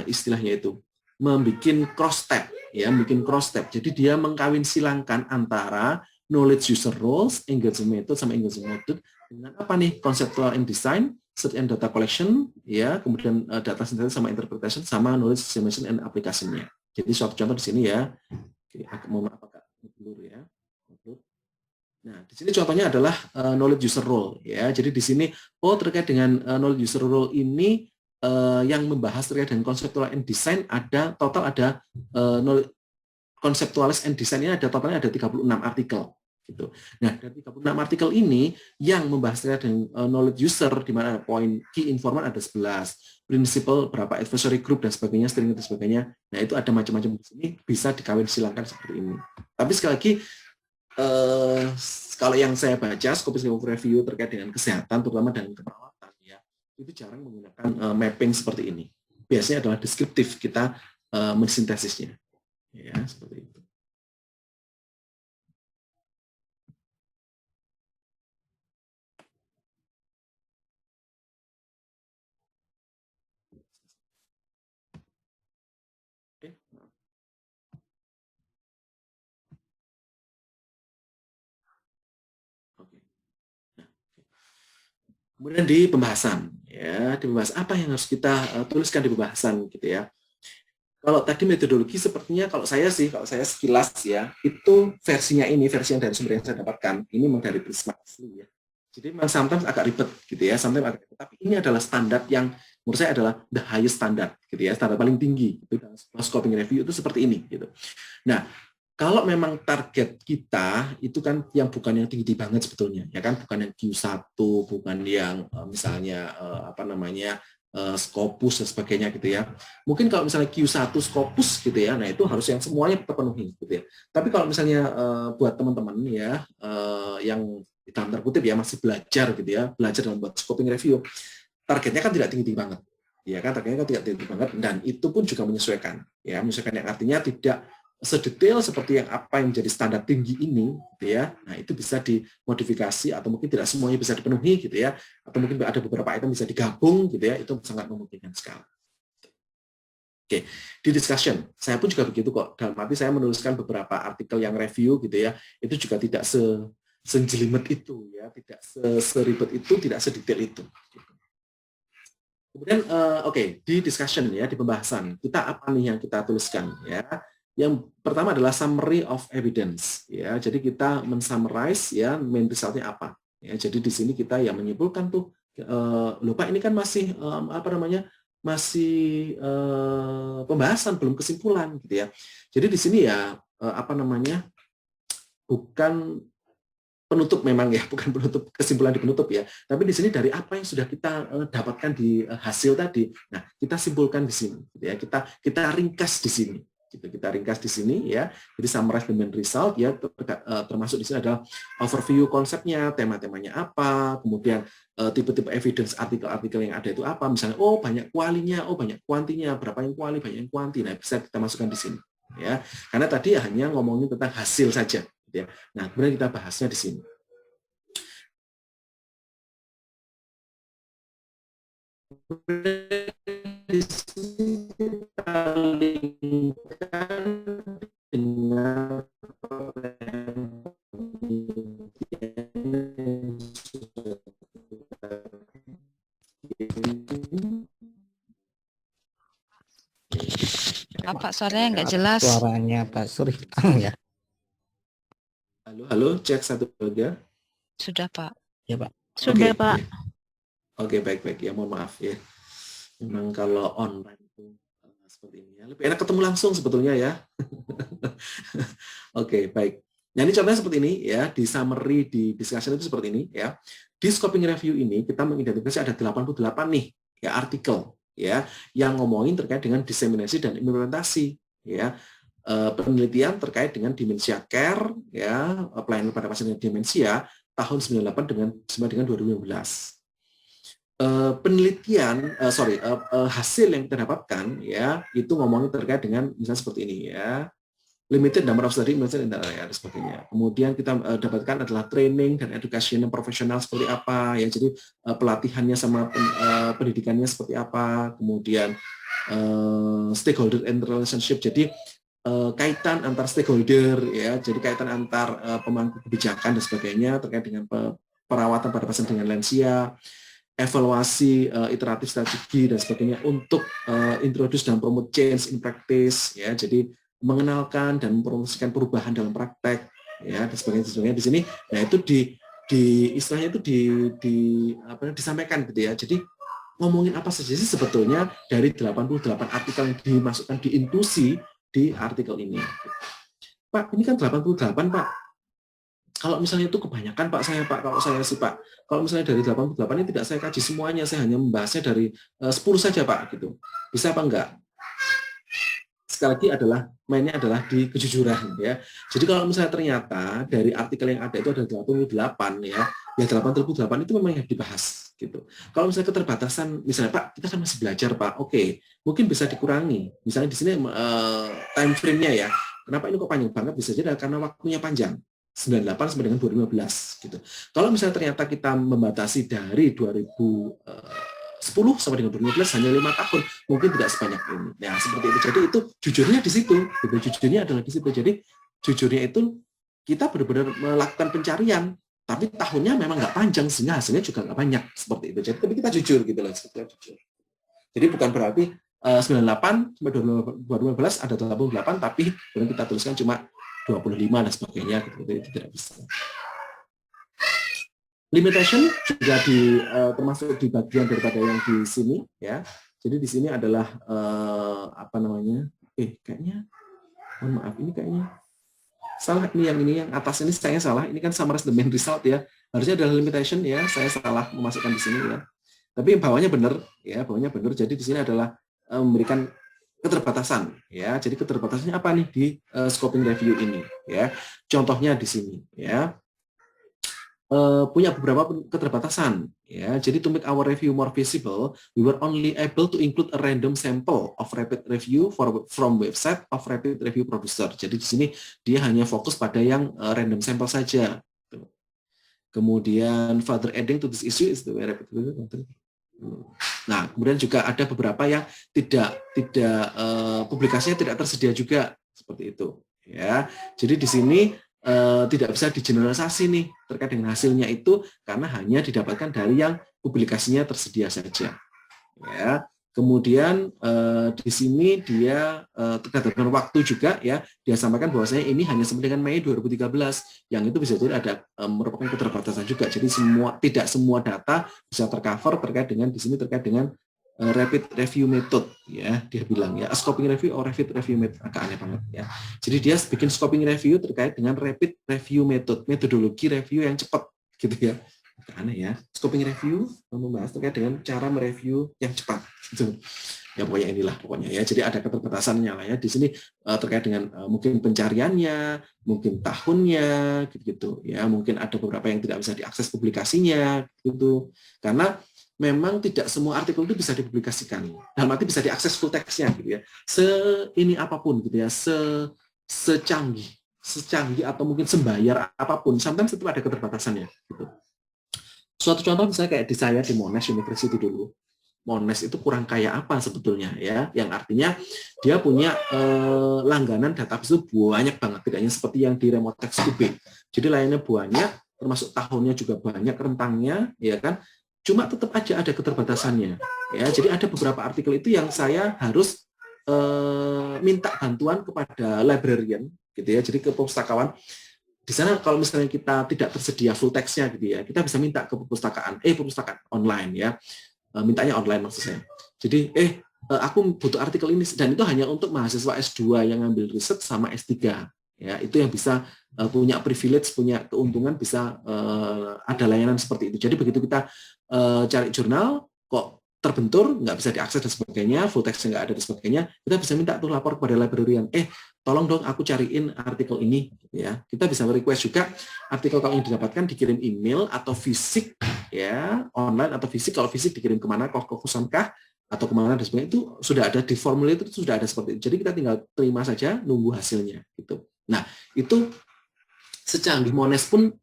istilahnya itu membuat cross tab, ya, bikin cross tab. Jadi dia mengkawin silangkan antara knowledge user roles, engagement method sama engagement method dengan apa nih, conceptual and design search and data collection, ya, kemudian data synthesis sama interpretation, sama knowledge dissemination and application-nya. Jadi suatu contoh di sini ya. Oke, mohon maaf agak blur ya. Nah, di sini contohnya adalah knowledge user role, ya. Jadi di sini terkait dengan knowledge user role ini yang membahas terkait dengan conceptual and design total ada conceptualis and design ini totalnya ada 36 artikel. Gitu. Nah, dari 36 artikel ini yang membahas terkait dengan knowledge user, di mana poin key informant ada 11, prinsipal berapa advisory group dan sebagainya, steering dan sebagainya. Nah, itu ada macam-macam di sini, bisa dikawin silangkan seperti ini. Tapi sekali lagi, kalau yang saya baca, scope review terkait dengan kesehatan, terutama dengan keperawatan, ya, itu jarang menggunakan mapping seperti ini. Biasanya adalah deskriptif, kita mensintesisnya. Ya, seperti itu. Kemudian di pembahasan, ya, di pembahasan apa yang harus kita tuliskan di pembahasan, gitu ya. Kalau tadi metodologi sepertinya kalau saya sekilas ya, itu versinya ini, versi yang dari sumber yang saya dapatkan, ini memang dari Prisma asli ya. Jadi memang sometimes agak ribet gitu ya, sometimes agak ribet. Tapi ini adalah standar yang menurut saya adalah the highest standard gitu ya, standar paling tinggi itu dalam scoping review itu seperti ini gitu. Nah, kalau memang target kita itu kan yang bukan yang tinggi banget sebetulnya, ya kan, bukan yang Q1, bukan yang misalnya Scopus dan sebagainya gitu ya. Mungkin kalau misalnya Q1 Scopus gitu ya, nah itu harus yang semuanya terpenuhi gitu ya. Tapi kalau misalnya buat teman-teman ya yang dalam tanda kutip ya masih belajar gitu ya, belajar dalam buat scoping review, targetnya kan tidak tinggi banget. Ya kan, targetnya kan tidak tinggi banget, dan itu pun juga menyesuaikan. Ya, menyesuaikan yang artinya tidak sedetail seperti yang apa yang jadi standar tinggi ini, gitu ya. Nah, itu bisa dimodifikasi atau mungkin tidak semuanya bisa dipenuhi, gitu ya. Atau mungkin ada beberapa item bisa digabung, gitu ya. Itu sangat memungkinkan sekali. Oke, di discussion, saya pun juga begitu kok. Dalam arti saya menuliskan beberapa artikel yang review, gitu ya. Itu juga tidak senjelimet itu, ya. Tidak seribet itu, tidak sedetail itu. Gitu. Kemudian, di discussion ya, di pembahasan, kita apa nih yang kita tuliskan, ya. Yang pertama adalah summary of evidence, ya. Jadi kita mensummarize ya main resultnya apa. Ya, jadi di sini kita ya menyimpulkan tuh, lupa ini kan masih masih pembahasan, belum kesimpulan, gitu ya. Jadi di sini ya bukan penutup memang ya, bukan penutup, kesimpulan di penutup ya. Tapi di sini dari apa yang sudah kita dapatkan di hasil tadi, nah kita simpulkan di sini, gitu ya. Kita ringkas di sini. Gitu, kita ringkas di sini ya. Jadi summarize the main result ya, termasuk di sini adalah overview konsepnya, tema-temanya apa, kemudian tipe-tipe evidence artikel-artikel yang ada itu apa, misalnya banyak kualinya, banyak kuantinya, berapa yang kuali, banyak yang kuanti. Nah, bisa kita masukkan di sini ya. Karena tadi hanya ngomongin tentang hasil saja gitu ya. Nah, kemudian kita bahasnya di sini. Di sini kita linkkan dengan Pak, suaranya nggak jelas. Suaranya Pak Suri ya. Halo, cek 1 2. Sudah, Pak. Ya, Pak. Sudah, Pak. Oke, baik-baik ya, mohon maaf ya. Memang kalau online itu seperti ini ya. Lebih enak ketemu langsung sebetulnya ya. Oke, baik. Nah, ini contohnya seperti ini ya, di summary, di discussion itu seperti ini ya. Di scoping review ini kita mengidentifikasi ada 88 nih ya artikel ya yang ngomongin terkait dengan diseminasi dan implementasi ya. Penelitian terkait dengan demensia care ya, pelayanan pada pasien dengan demensia tahun 98 sampai dengan 2015. Hasil yang kita dapatkan ya itu ngomongin terkait dengan misalnya seperti ini ya, limited number of study dan sebagainya. Kemudian kita dapatkan adalah training dan education yang profesional seperti apa ya, jadi pelatihannya sama pendidikannya seperti apa, kemudian stakeholder and relationship, jadi kaitan antar stakeholder ya, jadi kaitan antar pemangku kebijakan dan sebagainya terkait dengan perawatan pada pasien dengan lansia. evaluasi iteratif strategi dan sebagainya untuk introduce dan promote change in practice, ya. Jadi mengenalkan dan mempromosikan perubahan dalam praktek, ya, dan sebagainya di sini. Nah, itu di istilahnya itu disampaikan gitu ya. Jadi ngomongin apa saja sih sebetulnya dari 88 artikel yang dimasukkan di intusi di artikel ini. Pak, ini kan 88, Pak. Kalau misalnya itu kebanyakan Pak, kalau saya sih Pak, kalau misalnya dari 88 ini tidak saya kaji semuanya, saya hanya membahasnya dari 10 saja Pak, gitu. Bisa apa enggak? Sekali lagi mainnya adalah di kejujuran, ya. Jadi kalau misalnya ternyata dari artikel yang ada itu ada 88, ya 88 itu memang yang dibahas, gitu. Kalau misalnya keterbatasan, misalnya Pak, kita kan masih belajar Pak, oke, mungkin bisa dikurangi. Misalnya di sini time frame-nya ya, kenapa ini kok panjang banget? Bisa jadi karena waktunya panjang. 98 sampai dengan 2015 gitu. Kalau misalnya ternyata kita membatasi dari 2010 sampai dengan 2015 hanya 5 tahun, mungkin tidak sebanyak ini. Nah, seperti itu. Jadi itu jujurnya di situ. Jujurnya adalah di situ. Jadi jujurnya itu kita benar-benar melakukan pencarian, tapi tahunnya memang nggak panjang sehingga hasilnya juga nggak banyak seperti itu. Jadi tapi kita jujur gitu loh. Jadi bukan berarti 98 sampai 2015 ada 88, tapi kemudian kita tuliskan cuma 25 dan sebagainya, gitu. Itu tidak bisa. Limitation juga termasuk di bagian daripada yang di sini, ya. Jadi di sini adalah kayaknya, mohon maaf, ini kayaknya salah, ini yang atas ini saya salah. Ini kan summarize the main result ya. Harusnya adalah limitation ya. Saya salah memasukkan di sini ya. Tapi bawahnya benar ya, bawahnya benar. Jadi di sini adalah memberikan keterbatasan ya. Jadi keterbatasannya apa nih di scoping review ini ya. Contohnya di sini ya. Punya beberapa keterbatasan ya. Jadi to make our review more visible, we were only able to include a random sample of rapid review from website of rapid review producer. Jadi di sini dia hanya fokus pada yang random sample saja. Kemudian further adding to this issue is the rapid review. Nah, kemudian juga ada beberapa yang tidak publikasinya tidak tersedia juga seperti itu ya. Jadi di sini tidak bisa digeneralisasi nih terkait dengan hasilnya itu karena hanya didapatkan dari yang publikasinya tersedia saja ya. Kemudian di sini dia terkait dengan waktu juga ya, dia sampaikan bahwasanya ini hanya sampai dengan Mei 2013, yang itu bisa jadi ada merupakan keterbatasan juga. Jadi tidak semua data bisa tercover terkait dengan di sini terkait dengan rapid review method ya, dia bilang ya, scoping review or rapid review method, agak aneh banget ya. Jadi dia bikin scoping review terkait dengan rapid review method, metodologi review yang cepat gitu ya. Aneh ya, scoping review membahas terkait dengan cara mereview yang cepat gitu. Ya pokoknya inilah pokoknya ya. Jadi ada keterbatasannya lah ya di sini terkait dengan mungkin pencariannya, mungkin tahunnya gitu ya. Mungkin ada beberapa yang tidak bisa diakses publikasinya gitu. Karena memang tidak semua artikel itu bisa dipublikasikan. Dalam arti bisa diakses full text-nya gitu ya. Ini apapun gitu ya, secanggih atau mungkin sembayar apapun, sometimes itu ada keterbatasannya gitu. Suatu contoh misalnya kayak di saya di Monash University dulu. Monash itu kurang kaya apa sebetulnya ya, yang artinya dia punya langganan database itu banyak banget, tidak hanya seperti yang di Remote Text QB. Jadi layannya banyak, termasuk tahunnya juga banyak rentangnya, ya kan? Cuma tetap aja ada keterbatasannya. Ya, jadi ada beberapa artikel itu yang saya harus minta bantuan kepada librarian, gitu ya. Jadi ke pustakawan. Di sana kalau misalnya kita tidak tersedia full text-nya gitu ya, kita bisa minta ke perpustakaan online ya, mintanya online maksud saya. Jadi aku butuh artikel ini, dan itu hanya untuk mahasiswa S2 yang ngambil riset sama S3 ya, itu yang bisa punya privilege, punya keuntungan bisa ada layanan seperti itu. Jadi begitu kita cari jurnal kok terbentur, nggak bisa diakses dan sebagainya, full text-nya nggak ada dan sebagainya, kita bisa minta tuh lapor kepada librarian, tolong dong aku cariin artikel ini, ya. Kita bisa request juga artikel kalau yang didapatkan dikirim email atau fisik, ya, online atau fisik. Kalau fisik dikirim kemana, ke Kusankah atau kemana dan sebagainya, itu sudah ada di formulir, itu sudah ada seperti itu. Jadi kita tinggal terima saja, nunggu hasilnya, gitu. Nah, itu secanggih Monash pun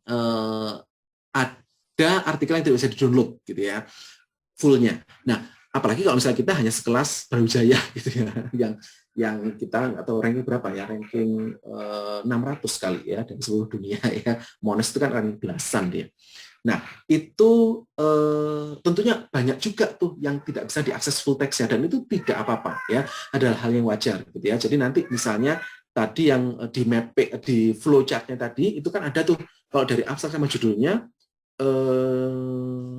ada artikel yang tidak bisa di-download, gitu ya. Fullnya. Nah, apalagi kalau misalnya kita hanya sekelas Brawijaya gitu ya, yang kita atau ranking berapa ya, ranking 600 kali ya dari seluruh dunia ya. Monash itu kan ranking belasan dia. Nah, itu tentunya banyak juga tuh yang tidak bisa diakses full text-nya, dan itu tidak apa-apa ya, adalah hal yang wajar gitu ya. Jadi nanti misalnya tadi yang di mapping di flowchart-nya tadi itu kan ada tuh kalau dari abstrak sama judulnya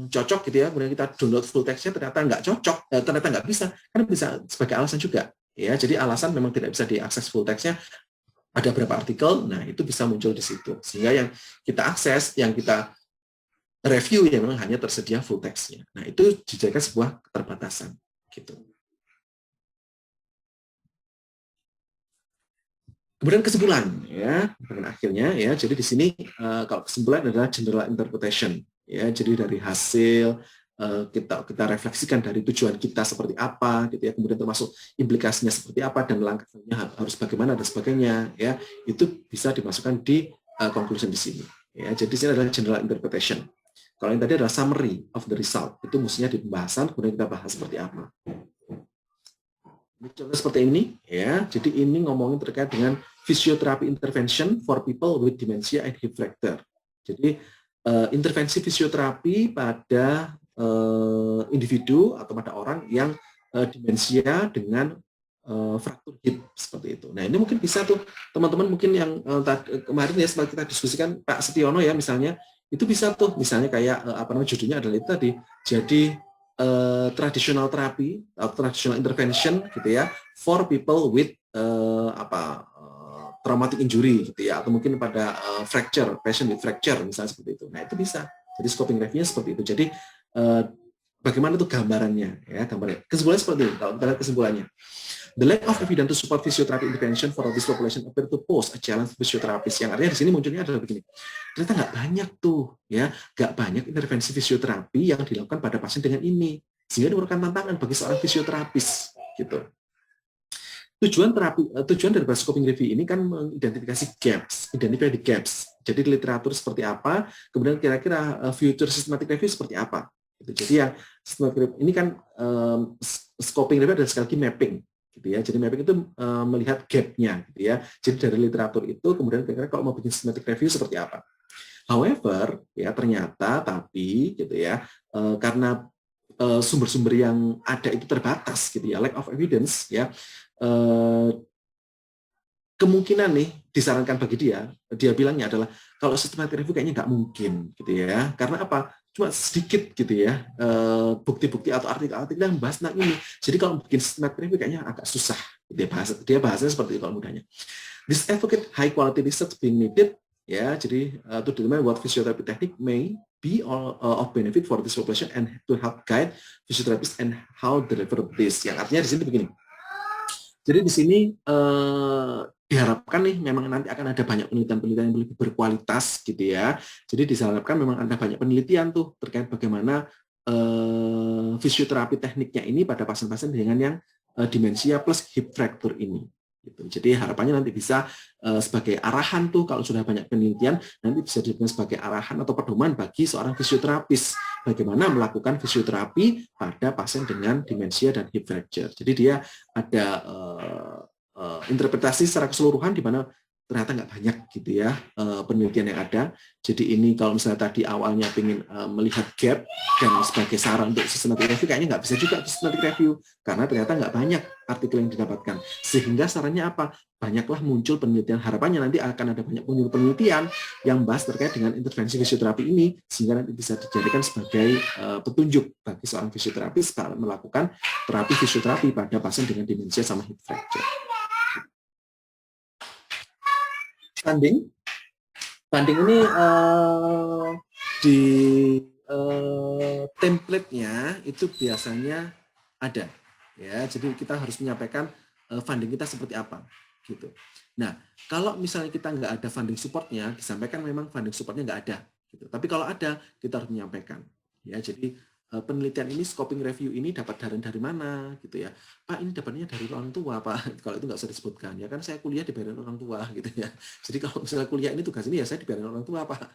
cocok gitu ya, kemudian kita download full text-nya ternyata nggak cocok, ternyata nggak bisa, kan bisa sebagai alasan juga ya. Jadi alasan memang tidak bisa diakses full text-nya, ada berapa artikel, nah itu bisa muncul di situ, sehingga yang kita akses, yang kita review yang memang hanya tersedia full text-nya. Nah, itu dijadikan sebuah keterbatasan gitu. Kemudian kesimpulan ya, dan akhirnya ya, jadi di sini kalau kesimpulan adalah general interpretation ya, jadi dari hasil kita refleksikan dari tujuan kita seperti apa gitu ya, kemudian termasuk implikasinya seperti apa dan langkahnya harus bagaimana dan sebagainya ya, itu bisa dimasukkan di conclusion di sini ya. Jadi di sini adalah general interpretation. Kalau yang tadi adalah summary of the result, itu mestinya di pembahasan, kemudian kita bahas seperti apa. Ini contoh seperti ini, ya. Jadi ini ngomongin terkait dengan physiotherapy intervention for people with dementia and hip fracture. Jadi intervensi fisioterapi pada individu atau pada orang yang demensia dengan fraktur hip seperti itu. Nah, ini mungkin bisa tuh teman-teman mungkin yang kemarin ya sempat kita diskusikan Pak Setiono ya misalnya, itu bisa tuh misalnya kayak apa namanya judulnya adalah itu tadi, jadi traditional therapy atau traditional intervention gitu ya for people with traumatic injury gitu ya, atau mungkin pada fracture, patient with fracture misalnya seperti itu. Nah, itu bisa. Jadi scoping review-nya seperti itu. Jadi bagaimana tuh gambarannya ya, gambarnya. Kesimpulannya seperti ini. Kalau kita lihat kesimpulannya. The lack of evidence to support physiotherapy intervention for this population appear to pose a challenge to physiotherapists. Yang artinya di sini munculnya adalah begini. Ternyata nggak banyak tuh, ya, nggak banyak intervensi fisioterapi yang dilakukan pada pasien dengan ini, sehingga merupakan tantangan bagi seorang fisioterapis, gitu. Tujuan dari scoping review ini kan mengidentifikasi gaps, identify the gaps. Jadi literatur seperti apa, kemudian kira-kira future systematic review seperti apa. Gitu. Jadi yang ini kan scoping review adalah sekali lagi mapping. Gitu ya. Jadi mapping itu melihat gap-nya gitu ya. Jadi dari literatur itu kemudian kira-kira kalau mau bikin systematic review seperti apa. However, ya ternyata tapi gitu ya, karena sumber-sumber yang ada itu terbatas gitu ya, lack of evidence ya, kemungkinan nih disarankan bagi dia bilangnya adalah kalau systematic review kayaknya nggak mungkin gitu ya. Karena apa? Cuma sedikit gitu ya bukti-bukti atau artikel-artikel yang membahas tentang ini. Jadi kalau bikin systematic review kayaknya agak susah. Dia bahasanya seperti itu kalau mudahnya. This advocate high quality research being needed ya. Jadi to determine what physiotherapy technique may be of benefit for this population and to help guide physiotherapists and how deliver this. Yang artinya di sini begini. Jadi di sini diharapkan nih memang nanti akan ada banyak penelitian-penelitian yang lebih berkualitas gitu ya. Jadi diharapkan memang ada banyak penelitian tuh terkait bagaimana fisioterapi tekniknya ini pada pasien-pasien dengan yang demensia plus hip fracture ini. Gitu. Jadi harapannya nanti bisa sebagai arahan tuh kalau sudah banyak penelitian nanti bisa dijadikan sebagai arahan atau pedoman bagi seorang fisioterapis bagaimana melakukan fisioterapi pada pasien dengan demensia dan hip fracture. Jadi dia ada interpretasi secara keseluruhan di mana ternyata nggak banyak gitu ya penelitian yang ada. Jadi ini kalau misalnya tadi awalnya ingin melihat gap dan sebagai saran untuk systematic review kayaknya nggak bisa juga systematic review karena ternyata nggak banyak artikel yang didapatkan. Sehingga sarannya apa? Banyaklah muncul penelitian. Harapannya nanti akan ada banyak muncul penelitian yang bahas terkait dengan intervensi fisioterapi ini sehingga nanti bisa dijadikan sebagai petunjuk bagi seorang fisioterapis melakukan terapi fisioterapi pada pasien dengan demensia sama hip fracture. Banding ini di template-nya itu biasanya ada ya. Jadi kita harus menyampaikan funding kita seperti apa gitu. Nah, kalau misalnya kita nggak ada funding support-nya, disampaikan memang funding support-nya nggak ada gitu. Tapi kalau ada, kita harus menyampaikan ya. Jadi penelitian ini, scoping review ini dapat dari mana gitu ya. Pak, ini dapatnya dari orang tua, Pak. Kalau itu nggak usah disebutkan ya kan saya kuliah dibayarin orang tua gitu ya. Jadi kalau misalnya kuliah ini tugas ini ya saya dibayarin orang tua, Pak.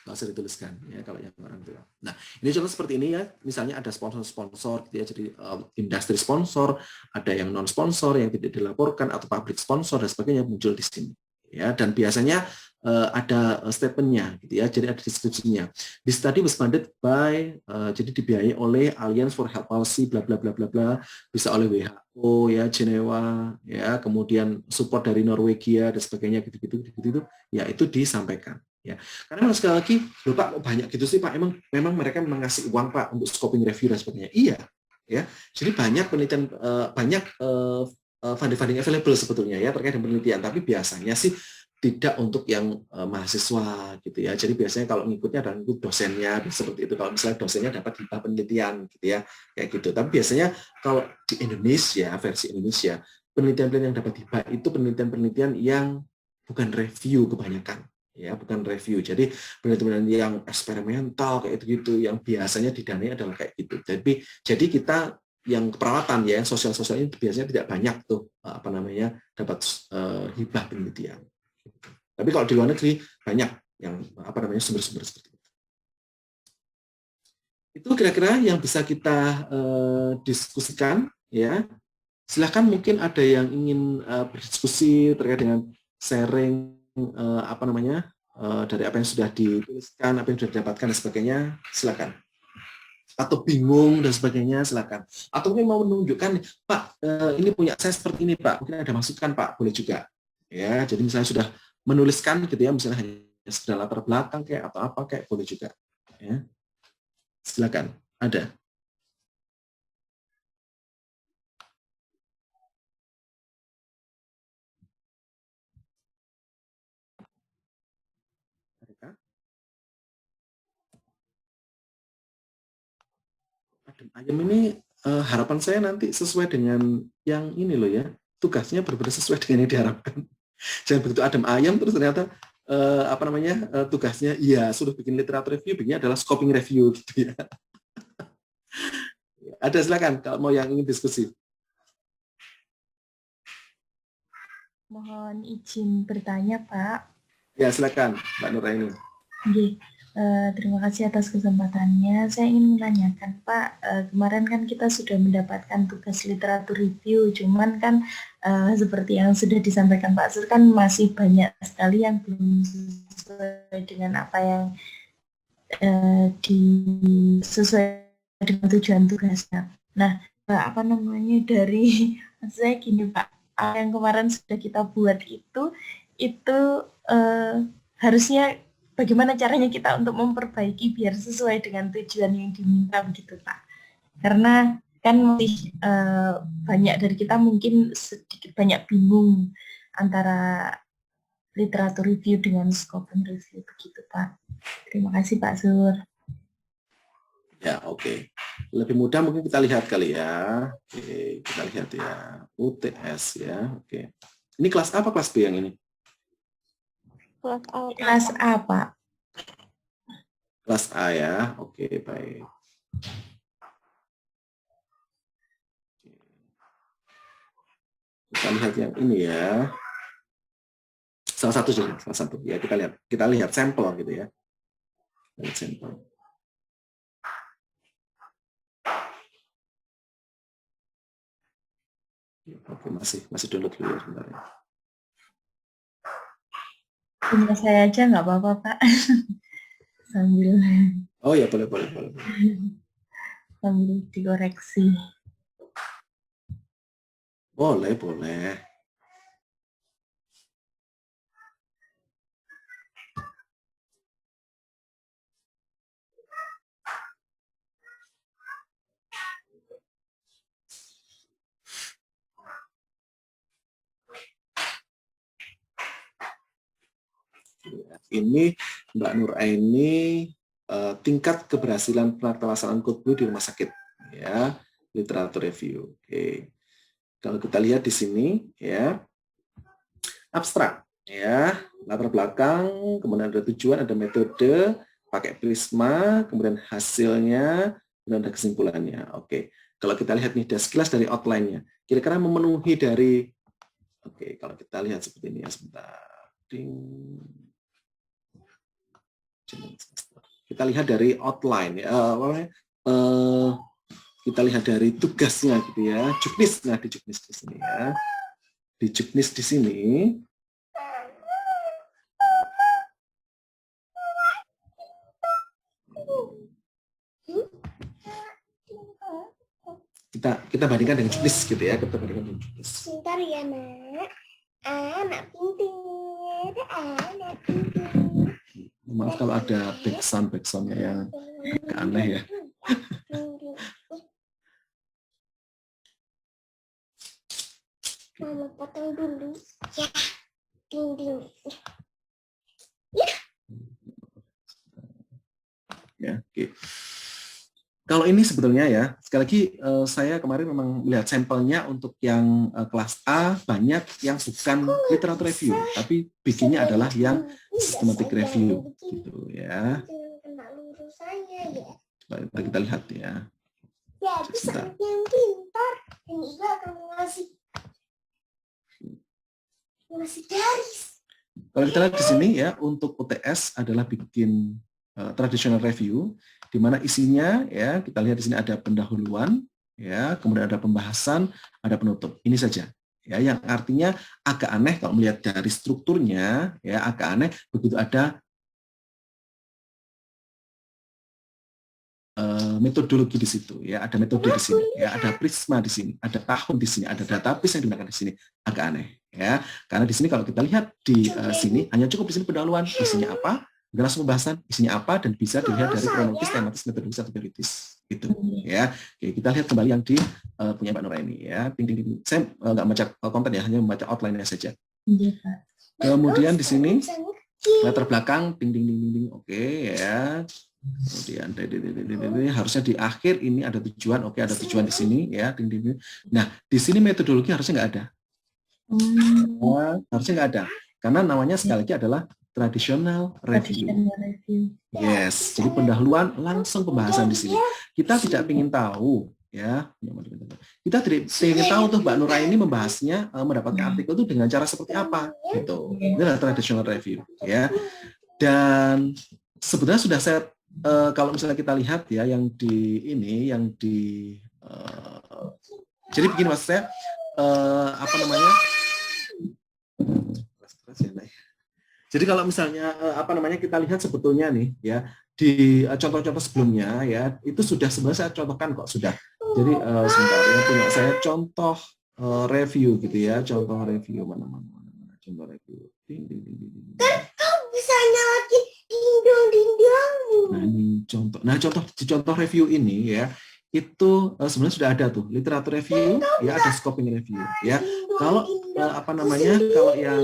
Nggak usah dituliskan ya kalau yang orang tua. Nah, ini contoh seperti ini ya. Misalnya ada sponsor-sponsor gitu ya. Jadi industri sponsor, ada yang non sponsor yang tidak dilaporkan atau public sponsor dan sebagainya muncul di sini ya, dan biasanya ada statementnya gitu ya, jadi ada deskripsinya. The study was funded by jadi dibiayai oleh Alliance for Health Policy bla bla bla bla bla, bisa oleh WHO ya, Jenewa ya, kemudian support dari Norwegia dan sebagainya gitu-gitu ya, itu disampaikan ya. Karena sekali lagi, loh Pak, kok banyak gitu sih Pak, memang mereka mengasih uang Pak untuk scoping review dan sebagainya. Iya ya, jadi banyak penelitian, banyak funding available sebetulnya ya terkait dengan penelitian, tapi biasanya sih tidak untuk yang mahasiswa gitu ya. Jadi biasanya kalau ngikutnya adalah ngikut dosennya seperti itu. Kalau misalnya dosennya dapat hibah penelitian gitu ya, kayak gitu. Tapi biasanya kalau di Indonesia, versi Indonesia, penelitian-penelitian yang dapat hibah itu penelitian-penelitian yang bukan review kebanyakan. Ya, bukan review. Jadi penelitian yang eksperimental kayak gitu, yang biasanya didanai adalah kayak gitu. Jadi kita yang keperawatan ya, yang sosial-sosial ini biasanya tidak banyak tuh dapat hibah penelitian. Tapi kalau di luar negeri banyak yang sumber-sumber seperti itu. Itu kira-kira yang bisa kita diskusikan ya. Silahkan mungkin ada yang ingin berdiskusi terkait dengan sharing dari apa yang sudah dituliskan, apa yang sudah didapatkan dan sebagainya, silakan. Atau bingung dan sebagainya, silakan. Atau mungkin mau menunjukkan, Pak, ini punya saya seperti ini, Pak. Mungkin ada masukan, Pak, boleh juga. Ya, jadi misalnya sudah menuliskan gitu ya, misalnya hanya sekedar latar belakang kayak atau apa kayak, boleh juga. Ya. Silakan. Ada. Adem ayam ini harapan saya nanti sesuai dengan yang ini loh ya, tugasnya berbeda sesuai dengan yang diharapkan. Jangan begitu adem ayam terus ternyata tugasnya iya sudah bikin literatur review, bikinnya adalah scoping review gitu ya. Ada, silakan kalau mau yang ingin diskusi. Mohon izin bertanya, Pak. Ya, silakan Mbak Nuraini. Oke. Terima kasih atas kesempatannya. Saya ingin menanyakan, Pak, kemarin kan kita sudah mendapatkan tugas literatur review, cuman kan seperti yang sudah disampaikan Pak Sur, kan masih banyak sekali yang belum sesuai dengan apa yang sesuai dengan tujuan tugasnya. Nah, dari saya gini Pak, yang kemarin sudah kita buat itu harusnya bagaimana caranya kita untuk memperbaiki biar sesuai dengan tujuan yang diminta begitu Pak. Karena kan masih banyak dari kita mungkin sedikit banyak bingung antara literatur review dengan scoping review begitu Pak. Terima kasih Pak Sur. Ya, oke. Lebih mudah mungkin kita lihat kali ya. Oke, kita lihat ya. UTS ya. Oke. Ini kelas A apa kelas B yang ini? Kelas A, Pak. Kelas A ya. Oke, baik. Kita lihat yang ini ya. Salah satu. Ya, kita lihat sampel gitu ya. Lihat sampel. Oke, masih download dulu ya sebentar ya. Punya saya aja nggak apa-apa, Pak. Sambil. Oh ya, boleh. Sambil dikoreksi. Boleh. Ini Mbak Nuraini tingkat keberhasilan pelaksanaan code blue di rumah sakit ya, literatur review. Oke. Kalau kita lihat di sini ya, abstrak ya, latar belakang, kemudian ada tujuan, ada metode, pakai Prisma, kemudian hasilnya, kemudian ada kesimpulannya. Oke. Kalau kita lihat nih, sekilas dari outline-nya, kira-kira memenuhi dari, oke, kalau kita lihat seperti ini ya, sebentar. Kita lihat dari outline ya, kita lihat dari tugasnya gitu ya, juknis. Nah, di juknis di sini ya, di juknis di sini kita bandingkan dengan juknis gitu ya, kita bandingkan dengan juknis. Sebentar ya nak. Anak pintar, anak pintar. Maaf kalau ada backsoundnya yang agak aneh ya. Mama potong dulu ya. Ding. Ya, oke. Kalau ini sebetulnya ya, sekali lagi saya kemarin memang melihat sampelnya untuk yang kelas A banyak yang bukan literatur review, tapi bikinnya adalah yang systematic review gitu ya. Jangan kena lurus saya ya. Coba kita lihat ya. Ya, itu Sebentar. anak yang pintar. Dan juga kamu ngasih garis. Kalau kita lihat di sini ya, untuk UTS adalah bikin traditional review, di mana isinya ya kita lihat di sini ada pendahuluan, ya, kemudian ada pembahasan, ada penutup. Ini saja. Ya, yang artinya agak aneh kalau melihat dari strukturnya, ya agak aneh begitu ada metodologi di situ, ya ada metode di sini, ya ada prisma di sini, ada tahun di sini, ada database yang digunakan di sini, agak aneh, ya karena di sini kalau kita lihat di sini hanya cukup di sini pendahuluan, isinya apa, langsung pembahasan, isinya apa, dan bisa dilihat dari kronologis, tematis, metodologis, atau teoritis, gitu, ya. Oke, kita lihat kembali yang di punya Mbak Nuraini, ya. Ding. Saya nggak membaca konten ya, hanya membaca outline-nya saja. Iya, Pak. Kemudian di sini latar belakang, ding, oke, ya. Kemudian harusnya di akhir ini ada tujuan, oke, ada tujuan di sini, ya, ding. Nah, di sini metodologi harusnya nggak ada. Harusnya nggak ada, karena namanya sekali lagi adalah traditional review. Yes, jadi pendahuluan langsung pembahasan di sini. Kita tidak ingin tahu, ya. Kita tidak ingin tahu tuh Mbak Nuraini membahasnya, mendapatkan artikel itu dengan cara seperti apa, gitu. Ini adalah traditional review, ya. Dan sebenarnya sudah saya, kalau misalnya kita lihat ya, yang di ini, yang di, jadi begini maksud saya, apa namanya? Jadi kalau misalnya kita lihat sebetulnya nih ya di contoh-contoh sebelumnya ya itu sudah sebenarnya saya contohkan kok sudah. Jadi sebentar ya punya saya contoh review gitu ya, contoh review mana contoh review. Ding. Kau bisa nyalakin dindong. Nah ini contoh. Nah contoh review ini ya itu sebenarnya sudah ada tuh literatur review ya, ada scoping review ya. Kalau kalau yang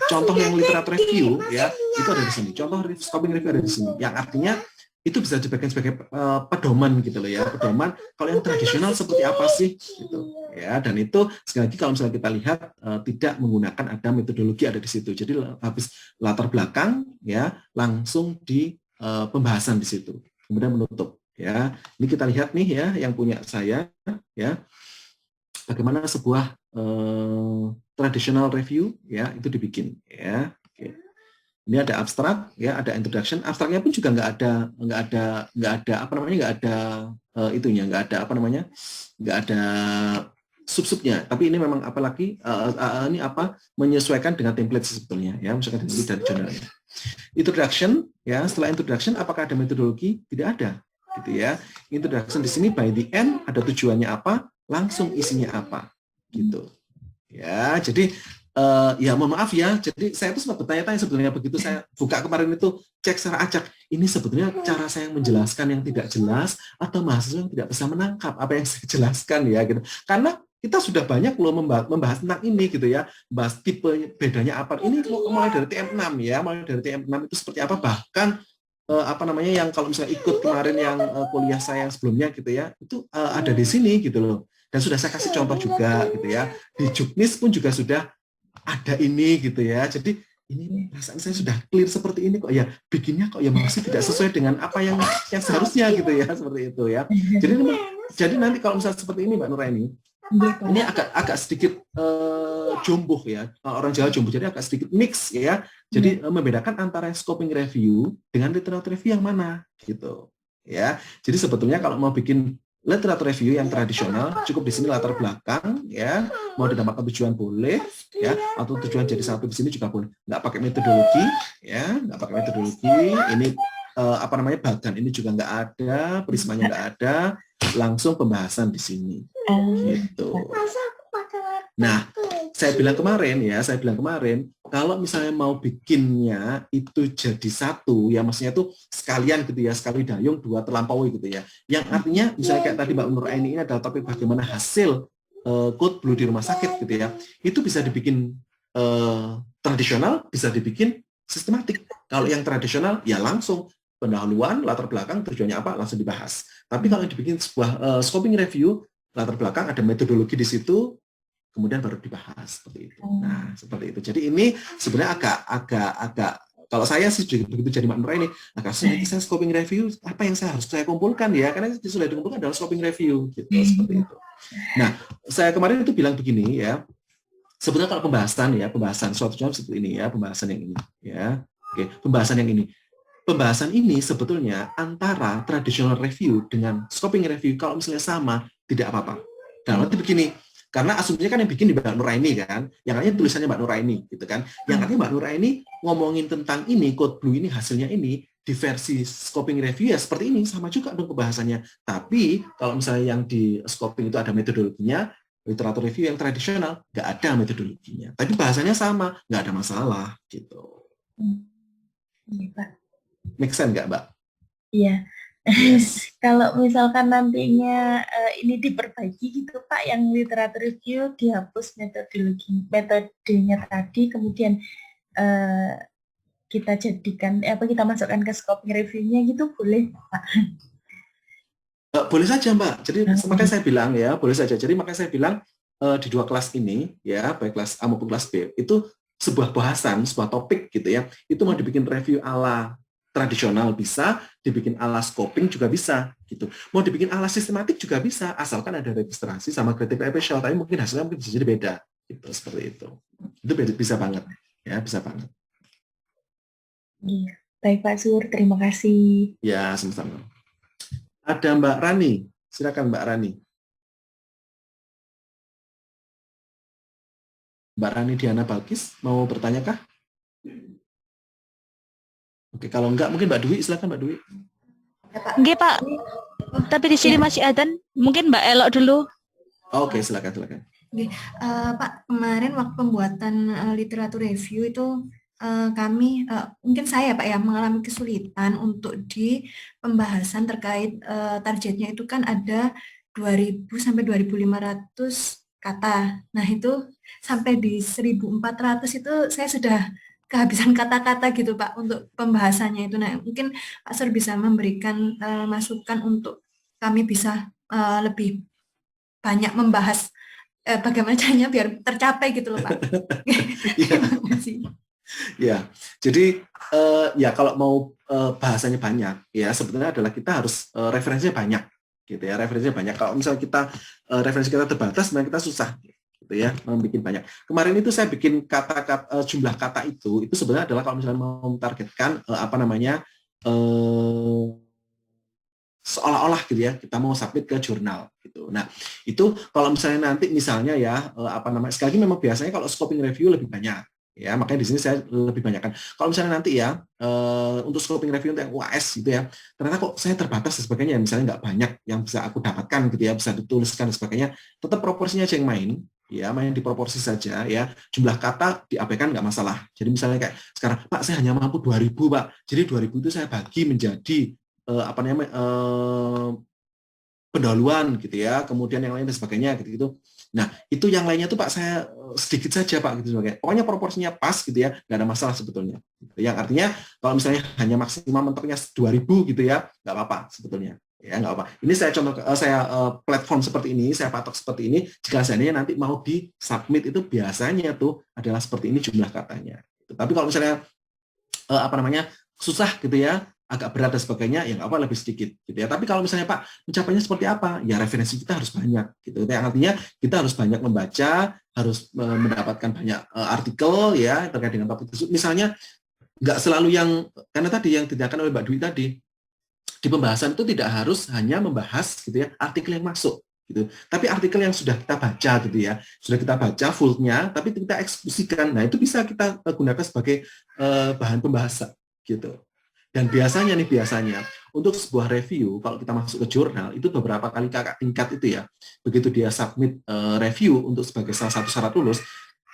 contoh yang literatur review ya itu ada di sini, contoh scoping review ada di sini, yang artinya itu bisa dibagikan sebagai pedoman gitu loh ya, pedoman kalau yang tradisional seperti apa sih gitu ya. Dan itu sekali lagi kalau misalnya kita lihat tidak menggunakan ada metodologi ada di situ, jadi habis latar belakang ya langsung di pembahasan di situ, kemudian menutup ya. Ini kita lihat nih ya yang punya saya ya, bagaimana sebuah traditional review ya itu dibikin ya. Oke. Ini ada abstrak ya, ada introduction. Abstraknya pun juga nggak ada itunya, nggak ada sub-subnya. Tapi ini memang apalagi ini menyesuaikan dengan template sebetulnya ya, misalkan dari jurnalnya. Introduction ya, setelah introduction apakah ada metodologi? Tidak ada gitu ya. Introduction di sini by the end ada tujuannya apa, langsung isinya apa gitu ya. Jadi ya mohon maaf ya, jadi saya itu sempat bertanya-tanya sebetulnya begitu saya buka kemarin itu cek secara acak, ini sebetulnya cara saya menjelaskan yang tidak jelas atau mahasiswa yang tidak bisa menangkap apa yang saya jelaskan ya gitu. Karena kita sudah banyak loh membahas tentang ini gitu ya, bahas tipe bedanya apa. Ini mulai dari TM6 ya, mulai dari TM6 itu seperti apa, bahkan yang kalau misalnya ikut kemarin yang kuliah saya yang sebelumnya gitu ya, itu ada di sini gitu loh. Dan sudah saya kasih contoh juga gitu ya. Di Juknis pun juga sudah ada ini gitu ya. Jadi ini perasaan saya sudah clear seperti ini kok ya, bikinnya kok ya masih tidak sesuai dengan apa yang seharusnya gitu ya, seperti itu ya. Jadi nanti kalau misalnya seperti ini Mbak Nuraini, ini agak sedikit jumbuh ya, orang Jawa jumbuh, jadi agak sedikit mix ya. Jadi membedakan antara scoping review dengan literatur review yang mana gitu ya. Jadi sebetulnya kalau mau bikin literatur review yang tradisional cukup di sini latar belakang ya, mau dinamakan tujuan boleh ya, atau tujuan jadi satu di sini juga boleh, nggak pakai metodologi ya, nggak pakai metodologi. Ini bagan ini juga nggak ada, prismanya nggak ada, langsung pembahasan di sini. Gitu. Masa aku pakai warna Nah, pink? saya bilang kemarin, kalau misalnya mau bikinnya itu jadi satu, ya maksudnya itu sekalian gitu ya, sekali dayung dua terlampaui gitu ya. Yang artinya misalnya kayak tadi Mbak Nur Aini ini adalah topik bagaimana hasil code blue di rumah sakit gitu ya. Itu bisa dibikin tradisional, bisa dibikin sistematik. Kalau yang tradisional ya langsung pendahuluan, latar belakang, tujuannya apa langsung dibahas. Tapi kalau dibikin sebuah scoping review, latar belakang ada metodologi di situ, kemudian baru dibahas seperti itu. Nah, seperti itu. Jadi ini sebenarnya agak kalau saya sih begitu jadi Mbak Nur ini agak sulit saya scoping review, apa yang harus saya kumpulkan ya, karena yang sudah dikumpulkan adalah scoping review gitu seperti itu. Nah, saya kemarin itu bilang begini ya. Sebenarnya kalau pembahasan suatu jam seperti ini ya, pembahasan yang ini ya. Oke, pembahasan yang ini. Pembahasan ini sebetulnya antara traditional review dengan scoping review kalau misalnya sama tidak apa-apa. Dalam arti begini, karena asumsinya kan yang bikin di Mbak Nuraini kan, yang artinya tulisannya Mbak Nuraini gitu kan. Yang artinya Mbak Nuraini ngomongin tentang ini, code blue ini hasilnya ini di versi scoping review ya seperti ini, sama juga dong pembahasannya. Tapi kalau misalnya yang di scoping itu ada metodologinya, literatur review yang tradisional nggak ada metodologinya. Tapi bahasanya sama, nggak ada masalah gitu. Iya, Pak. Make sense nggak, Mbak? Iya. Yes. Kalau misalkan nantinya ini diperbaiki gitu Pak, yang literatur review dihapus metodenya tadi, kemudian kita jadikan kita masukkan ke scoping review-nya gitu, boleh Pak? Boleh saja Mbak. Jadi makanya saya bilang ya, boleh saja. Jadi makanya saya bilang di dua kelas ini ya, baik kelas A maupun kelas B, itu sebuah bahasan, sebuah topik gitu ya, itu mau dibikin review ala tradisional bisa, dibikin ala scoping juga bisa gitu. Mau dibikin ala sistematik juga bisa, asalkan ada registrasi sama creative official, tapi mungkin hasilnya mungkin bisa jadi beda gitu, seperti itu. Itu bisa banget ya, bisa banget. Iya. Baik Pak Sur, terima kasih. Ya, sama-sama. Ada Mbak Rani, silakan Mbak Rani. Mbak Rani Diana Balkis mau bertanya kah? Oke, kalau enggak mungkin Mbak Dwi, silakan Mbak Dwi. Nggih, Pak. Tapi di sini masih adzan. Mungkin Mbak Elok dulu. Oke, silakan. Pak, kemarin waktu pembuatan literatur review itu kami, mungkin saya Pak ya, mengalami kesulitan untuk di pembahasan terkait targetnya itu kan ada 2.000 sampai 2.500 kata. Nah itu sampai di 1.400 itu saya sudah kehabisan kata-kata gitu Pak untuk pembahasannya itu. Nah mungkin Pak Sur bisa memberikan masukan untuk kami bisa lebih banyak membahas bagaimana caranya biar tercapai gitu loh Pak. Terima kasih. Ya, jadi ya kalau mau bahasanya banyak, ya sebetulnya adalah kita harus referensinya banyak, gitu ya. Referensinya banyak. Kalau misalnya kita referensi kita terbatas, sebenarnya kita susah, gitu ya, membuat banyak. Kemarin itu saya bikin kata-kata jumlah kata itu sebenarnya adalah kalau misalnya mau mentargetkan seolah-olah gitu ya, kita mau submit ke jurnal gitu. Nah, itu kalau misalnya nanti misalnya ya sekali lagi memang biasanya kalau scoping review lebih banyak. Ya, makanya di sini saya lebih banyakkan. Kalau misalnya nanti ya untuk scoping review untuk yang UAS gitu ya, ternyata kok saya terbatas dan sebagainya, misalnya nggak banyak yang bisa aku dapatkan gitu ya, bisa dituliskan dan sebagainya, tetap proporsinya aja yang main, ya main di proporsi saja ya. Jumlah kata diabaikan nggak masalah. Jadi misalnya kayak sekarang, Pak saya hanya mampu 2.000 Pak, jadi 2.000 itu saya bagi menjadi pendahuluan gitu ya, kemudian yang lain dan sebagainya gitu. Nah, itu yang lainnya tuh Pak saya sedikit saja Pak gitu sebagai. Pokoknya proporsinya pas gitu ya, nggak ada masalah sebetulnya. Yang artinya kalau misalnya hanya maksimal mentoknya 2.000 gitu ya, nggak apa-apa sebetulnya. Ya nggak apa. Ini saya platform seperti ini, saya patok seperti ini. Jika seandainya nanti mau di submit itu biasanya tuh adalah seperti ini jumlah katanya. Tapi kalau misalnya susah gitu ya, agak berat dan sebagainya, yang lebih sedikit gitu ya. Tapi kalau misalnya Pak mencapainya seperti apa, ya referensi kita harus banyak gitu. Yang artinya kita harus banyak membaca, harus mendapatkan banyak artikel ya terkait dengan topik tersebut. Misalnya nggak selalu yang karena tadi yang ditanyakan oleh Mbak Dwi tadi, di pembahasan itu tidak harus hanya membahas gitu ya artikel yang masuk gitu. Tapi artikel yang sudah kita baca gitu ya, sudah kita baca fullnya, tapi kita eksekusikan. Nah itu bisa kita gunakan sebagai bahan pembahasan gitu. Dan biasanya untuk sebuah review kalau kita masuk ke jurnal itu beberapa kali kakak tingkat itu ya, begitu dia submit review untuk sebagai salah satu syarat lulus,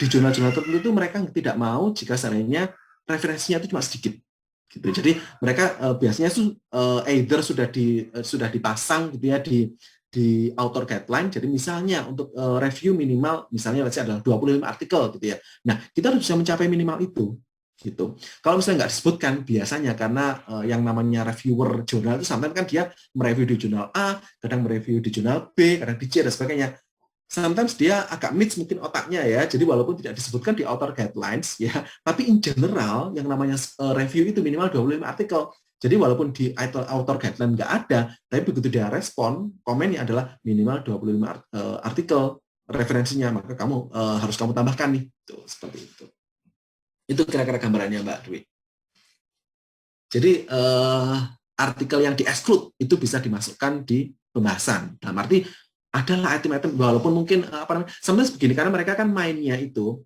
di jurnal-jurnal tertentu itu mereka tidak mau jika seandainya referensinya itu cuma sedikit gitu. Jadi mereka biasanya either sudah dipasang gitu ya di author guideline. Jadi misalnya untuk review minimal misalnya adalah 25 artikel gitu ya. Nah, kita harus bisa mencapai minimal itu gitu. Kalau misalnya nggak disebutkan biasanya karena yang namanya reviewer jurnal itu sometimes kan dia mereview di jurnal A, kadang mereview di jurnal B, kadang di C dan sebagainya. Sometimes dia agak mix mungkin otaknya ya, jadi walaupun tidak disebutkan di author guidelines ya, tapi in general yang namanya review itu minimal 25 artikel. Jadi walaupun di author guideline nggak ada, tapi begitu dia respon, komennya adalah minimal 25 artikel referensinya, maka kamu harus kamu tambahkan nih, tuh, seperti itu. Itu kira-kira gambarannya Mbak Dwi. Jadi artikel yang di-exclude itu bisa dimasukkan di pembahasan. Dalam arti adalah item-item walaupun mungkin sebenarnya begini karena mereka kan mainnya itu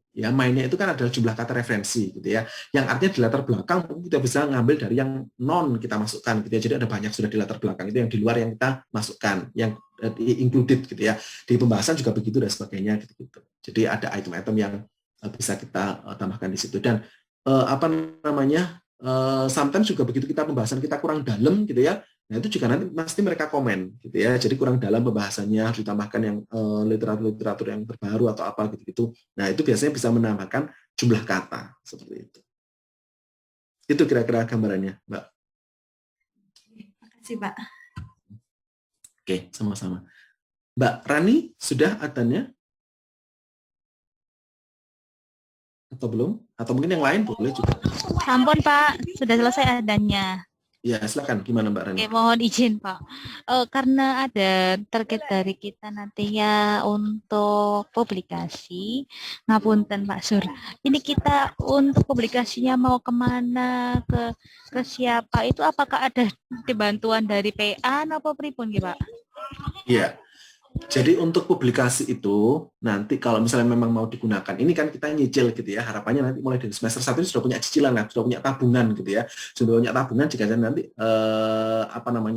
kan adalah jumlah kata referensi gitu ya, yang artinya di latar belakang kita bisa ngambil dari yang non kita masukkan gitu ya, jadi ada banyak sudah di latar belakang itu yang di luar yang kita masukkan yang included gitu ya, di pembahasan juga begitu dan sebagainya gitu. Jadi ada item-item yang bisa kita tambahkan di situ dan sometimes juga begitu kita pembahasan kita kurang dalam gitu ya. Nah, itu juga nanti pasti mereka komen gitu ya. Jadi kurang dalam pembahasannya harus ditambahkan yang literatur yang terbaru atau apa gitu-gitu. Nah, itu biasanya bisa menambahkan jumlah kata seperti itu. Itu kira-kira gambarannya, Mbak. Terima kasih, Pak. Oke, sama-sama. Mbak Rani, sudah adanya? Atau belum? Atau mungkin yang lain boleh juga. Sampun Pak, sudah selesai adanya. Ya, silakan. Gimana Mbak Rani? Oke, mohon izin Pak. Karena ada target dari kita nantinya untuk publikasi, ngapunten Pak Sur. Ini kita untuk publikasinya mau kemana, ke siapa? Itu apakah ada bantuan dari PA atau pripun Pak? Iya. Jadi untuk publikasi itu nanti kalau misalnya memang mau digunakan, ini kan kita nyicil gitu ya, harapannya nanti mulai dari semester 1 ini sudah punya cicilan, sudah punya tabungan gitu ya, sudah punya tabungan jika nanti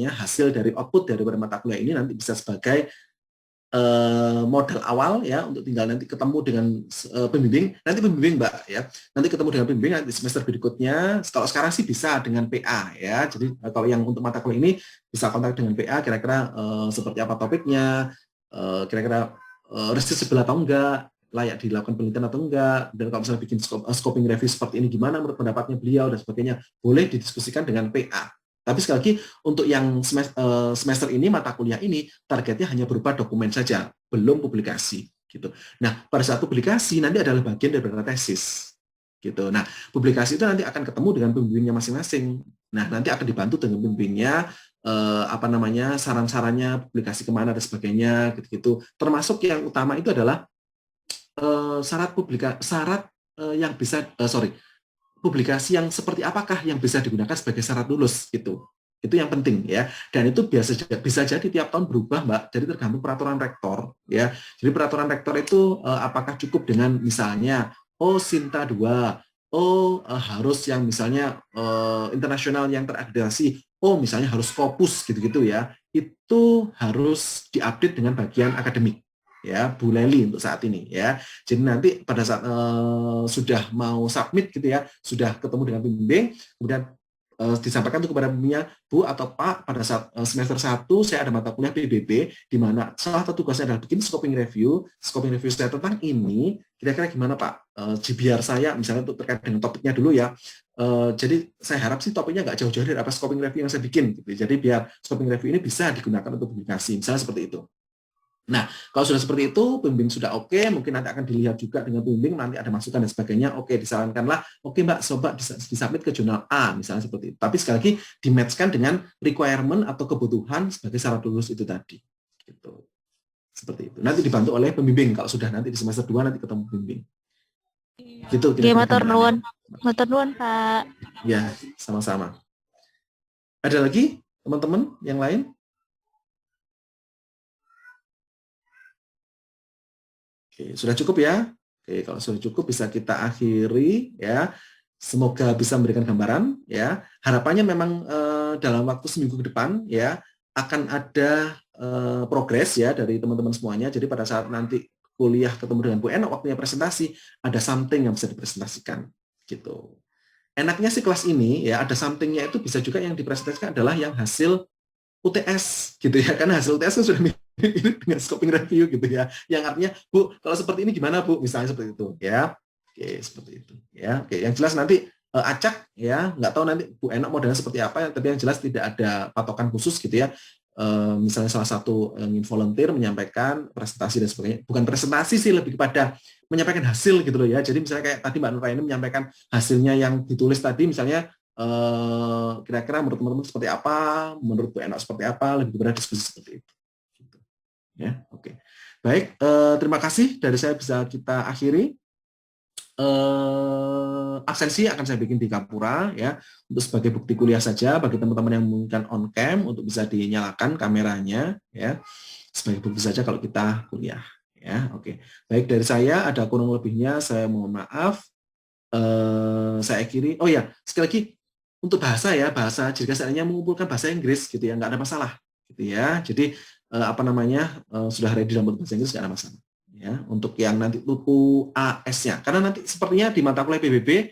hasil dari output dari mata kuliah ini nanti bisa sebagai modal awal ya untuk tinggal nanti ketemu dengan pembimbing Mbak ya, nanti ketemu dengan pembimbing nanti semester berikutnya. Kalau sekarang sih bisa dengan PA ya, jadi kalau yang untuk mata kuliah ini bisa kontak dengan PA kira-kira seperti apa topiknya, kira-kira researchable atau enggak, layak dilakukan penelitian atau enggak, dan kalau misalnya bikin scoping review seperti ini gimana menurut pendapatnya beliau dan sebagainya, boleh didiskusikan dengan PA. Tapi sekali lagi untuk yang semester ini mata kuliah ini targetnya hanya berupa dokumen saja, belum publikasi gitu. Nah, pada saat publikasi nanti adalah bagian dari tesis gitu. Nah, publikasi itu nanti akan ketemu dengan pembimbingnya masing-masing. Nah, nanti akan dibantu dengan pembimbingnya saran-sarannya publikasi kemana dan sebagainya gitu-gitu. Termasuk yang utama itu adalah publikasi yang seperti apakah yang bisa digunakan sebagai syarat lulus itu yang penting ya, dan itu bisa jadi tiap tahun berubah Mbak, jadi tergantung peraturan rektor ya. Jadi peraturan rektor itu apakah cukup dengan misalnya Sinta 2, harus yang misalnya internasional yang terakreditasi, misalnya harus Scopus gitu-gitu ya, itu harus diupdate dengan bagian akademik ya, Bu Leli untuk saat ini ya. Jadi nanti pada saat sudah mau submit gitu ya, sudah ketemu dengan pembimbing, kemudian disampaikan untuk kepada pembimbingnya, Bu atau Pak, pada saat semester 1 saya ada mata kuliah PBB di mana salah satu tugasnya adalah bikin scoping review saya tentang ini, kira-kira gimana Pak? Biar saya misalnya untuk terkait dengan topiknya dulu ya. Jadi saya harap sih topiknya nggak jauh-jauh dari apa scoping review yang saya bikin gitu. Jadi biar scoping review ini bisa digunakan untuk publikasi, misalnya seperti itu. Nah, kalau sudah seperti itu, pembimbing sudah oke, mungkin nanti akan dilihat juga dengan pembimbing, nanti ada masukan dan sebagainya, oke, disarankanlah, oke Mbak, coba disubmit ke jurnal A, misalnya seperti itu. Tapi sekali lagi, di-match-kan dengan requirement atau kebutuhan sebagai syarat lulus itu tadi. Gitu. Seperti itu. Nanti dibantu oleh pembimbing, kalau sudah nanti di semester 2 nanti ketemu pembimbing. Gitu. Matur nuwun, Pak. Ya, sama-sama. Ada lagi, teman-teman, yang lain? Oke, sudah cukup ya? Oke, kalau sudah cukup bisa kita akhiri ya. Semoga bisa memberikan gambaran ya. Harapannya memang dalam waktu seminggu ke depan ya akan ada progres ya dari teman-teman semuanya. Jadi pada saat nanti kuliah ketemu dengan Bu Eno waktunya presentasi, ada something yang bisa dipresentasikan gitu. Enaknya sih kelas ini ya ada something-nya itu bisa juga yang dipresentasikan adalah yang hasil UTS gitu ya, karena hasil UTS kan sudah mirip dengan scoping review gitu ya, yang artinya Bu kalau seperti ini gimana Bu, misalnya seperti itu ya. Oke, seperti itu ya. Oke, yang jelas nanti acak ya, nggak tahu nanti Bu Eno modelnya seperti apa, tapi yang jelas tidak ada patokan khusus gitu ya. Misalnya salah satu yang volunteer menyampaikan presentasi dan sebagainya, bukan presentasi sih, lebih kepada menyampaikan hasil gitu loh ya. Jadi misalnya kayak tadi Mbak Nuraini menyampaikan hasilnya yang ditulis tadi, misalnya kira-kira menurut teman-teman seperti apa, menurut Bu Eno seperti apa, lebih kepada diskusi seperti itu. Gitu. Ya, oke. Baik, terima kasih dari saya bisa kita akhiri. Absensi akan saya bikin di Kapura ya untuk sebagai bukti kuliah saja bagi teman-teman yang memungkinkan on cam untuk bisa dinyalakan kameranya ya sebagai bukti saja kalau kita kuliah ya. Oke, baik, dari saya ada kurang lebihnya saya mohon maaf. Saya akhiri. Oh ya, sekali lagi untuk bahasa ya, bahasa jika seandainya mengumpulkan bahasa Inggris gitu ya nggak ada masalah gitu ya. Jadi sudah ready dalam bahasa Inggris nggak ada masalah. Ya, untuk yang nanti UAS-nya, karena nanti sepertinya di mata kuliah PBB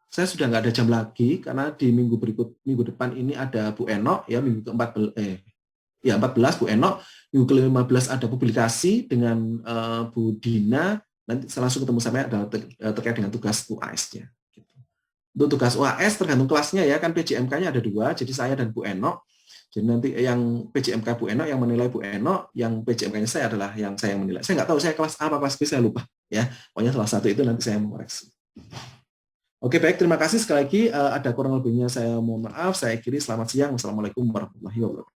saya sudah nggak ada jam lagi karena di minggu depan ini ada Bu Eno ya, minggu ke-14 Bu Eno, minggu ke-15 ada publikasi dengan Bu Dina, nanti saya langsung ketemu sama ada terkait dengan tugas UAS-nya. Gitu. Untuk tugas UAS tergantung kelasnya ya, kan PJMK-nya ada 2, jadi saya dan Bu Eno. Jadi nanti yang PJMK Bu Eno yang menilai Bu Eno, yang PJMK-nya saya adalah yang saya yang menilai. Saya nggak tahu saya kelas A apa kelas B, saya lupa ya. Pokoknya salah satu itu nanti saya mengoreksi. Oke, baik, terima kasih sekali lagi. Ada kurang lebihnya saya mohon maaf. Saya akhiri, selamat siang. Wassalamualaikum warahmatullahi wabarakatuh.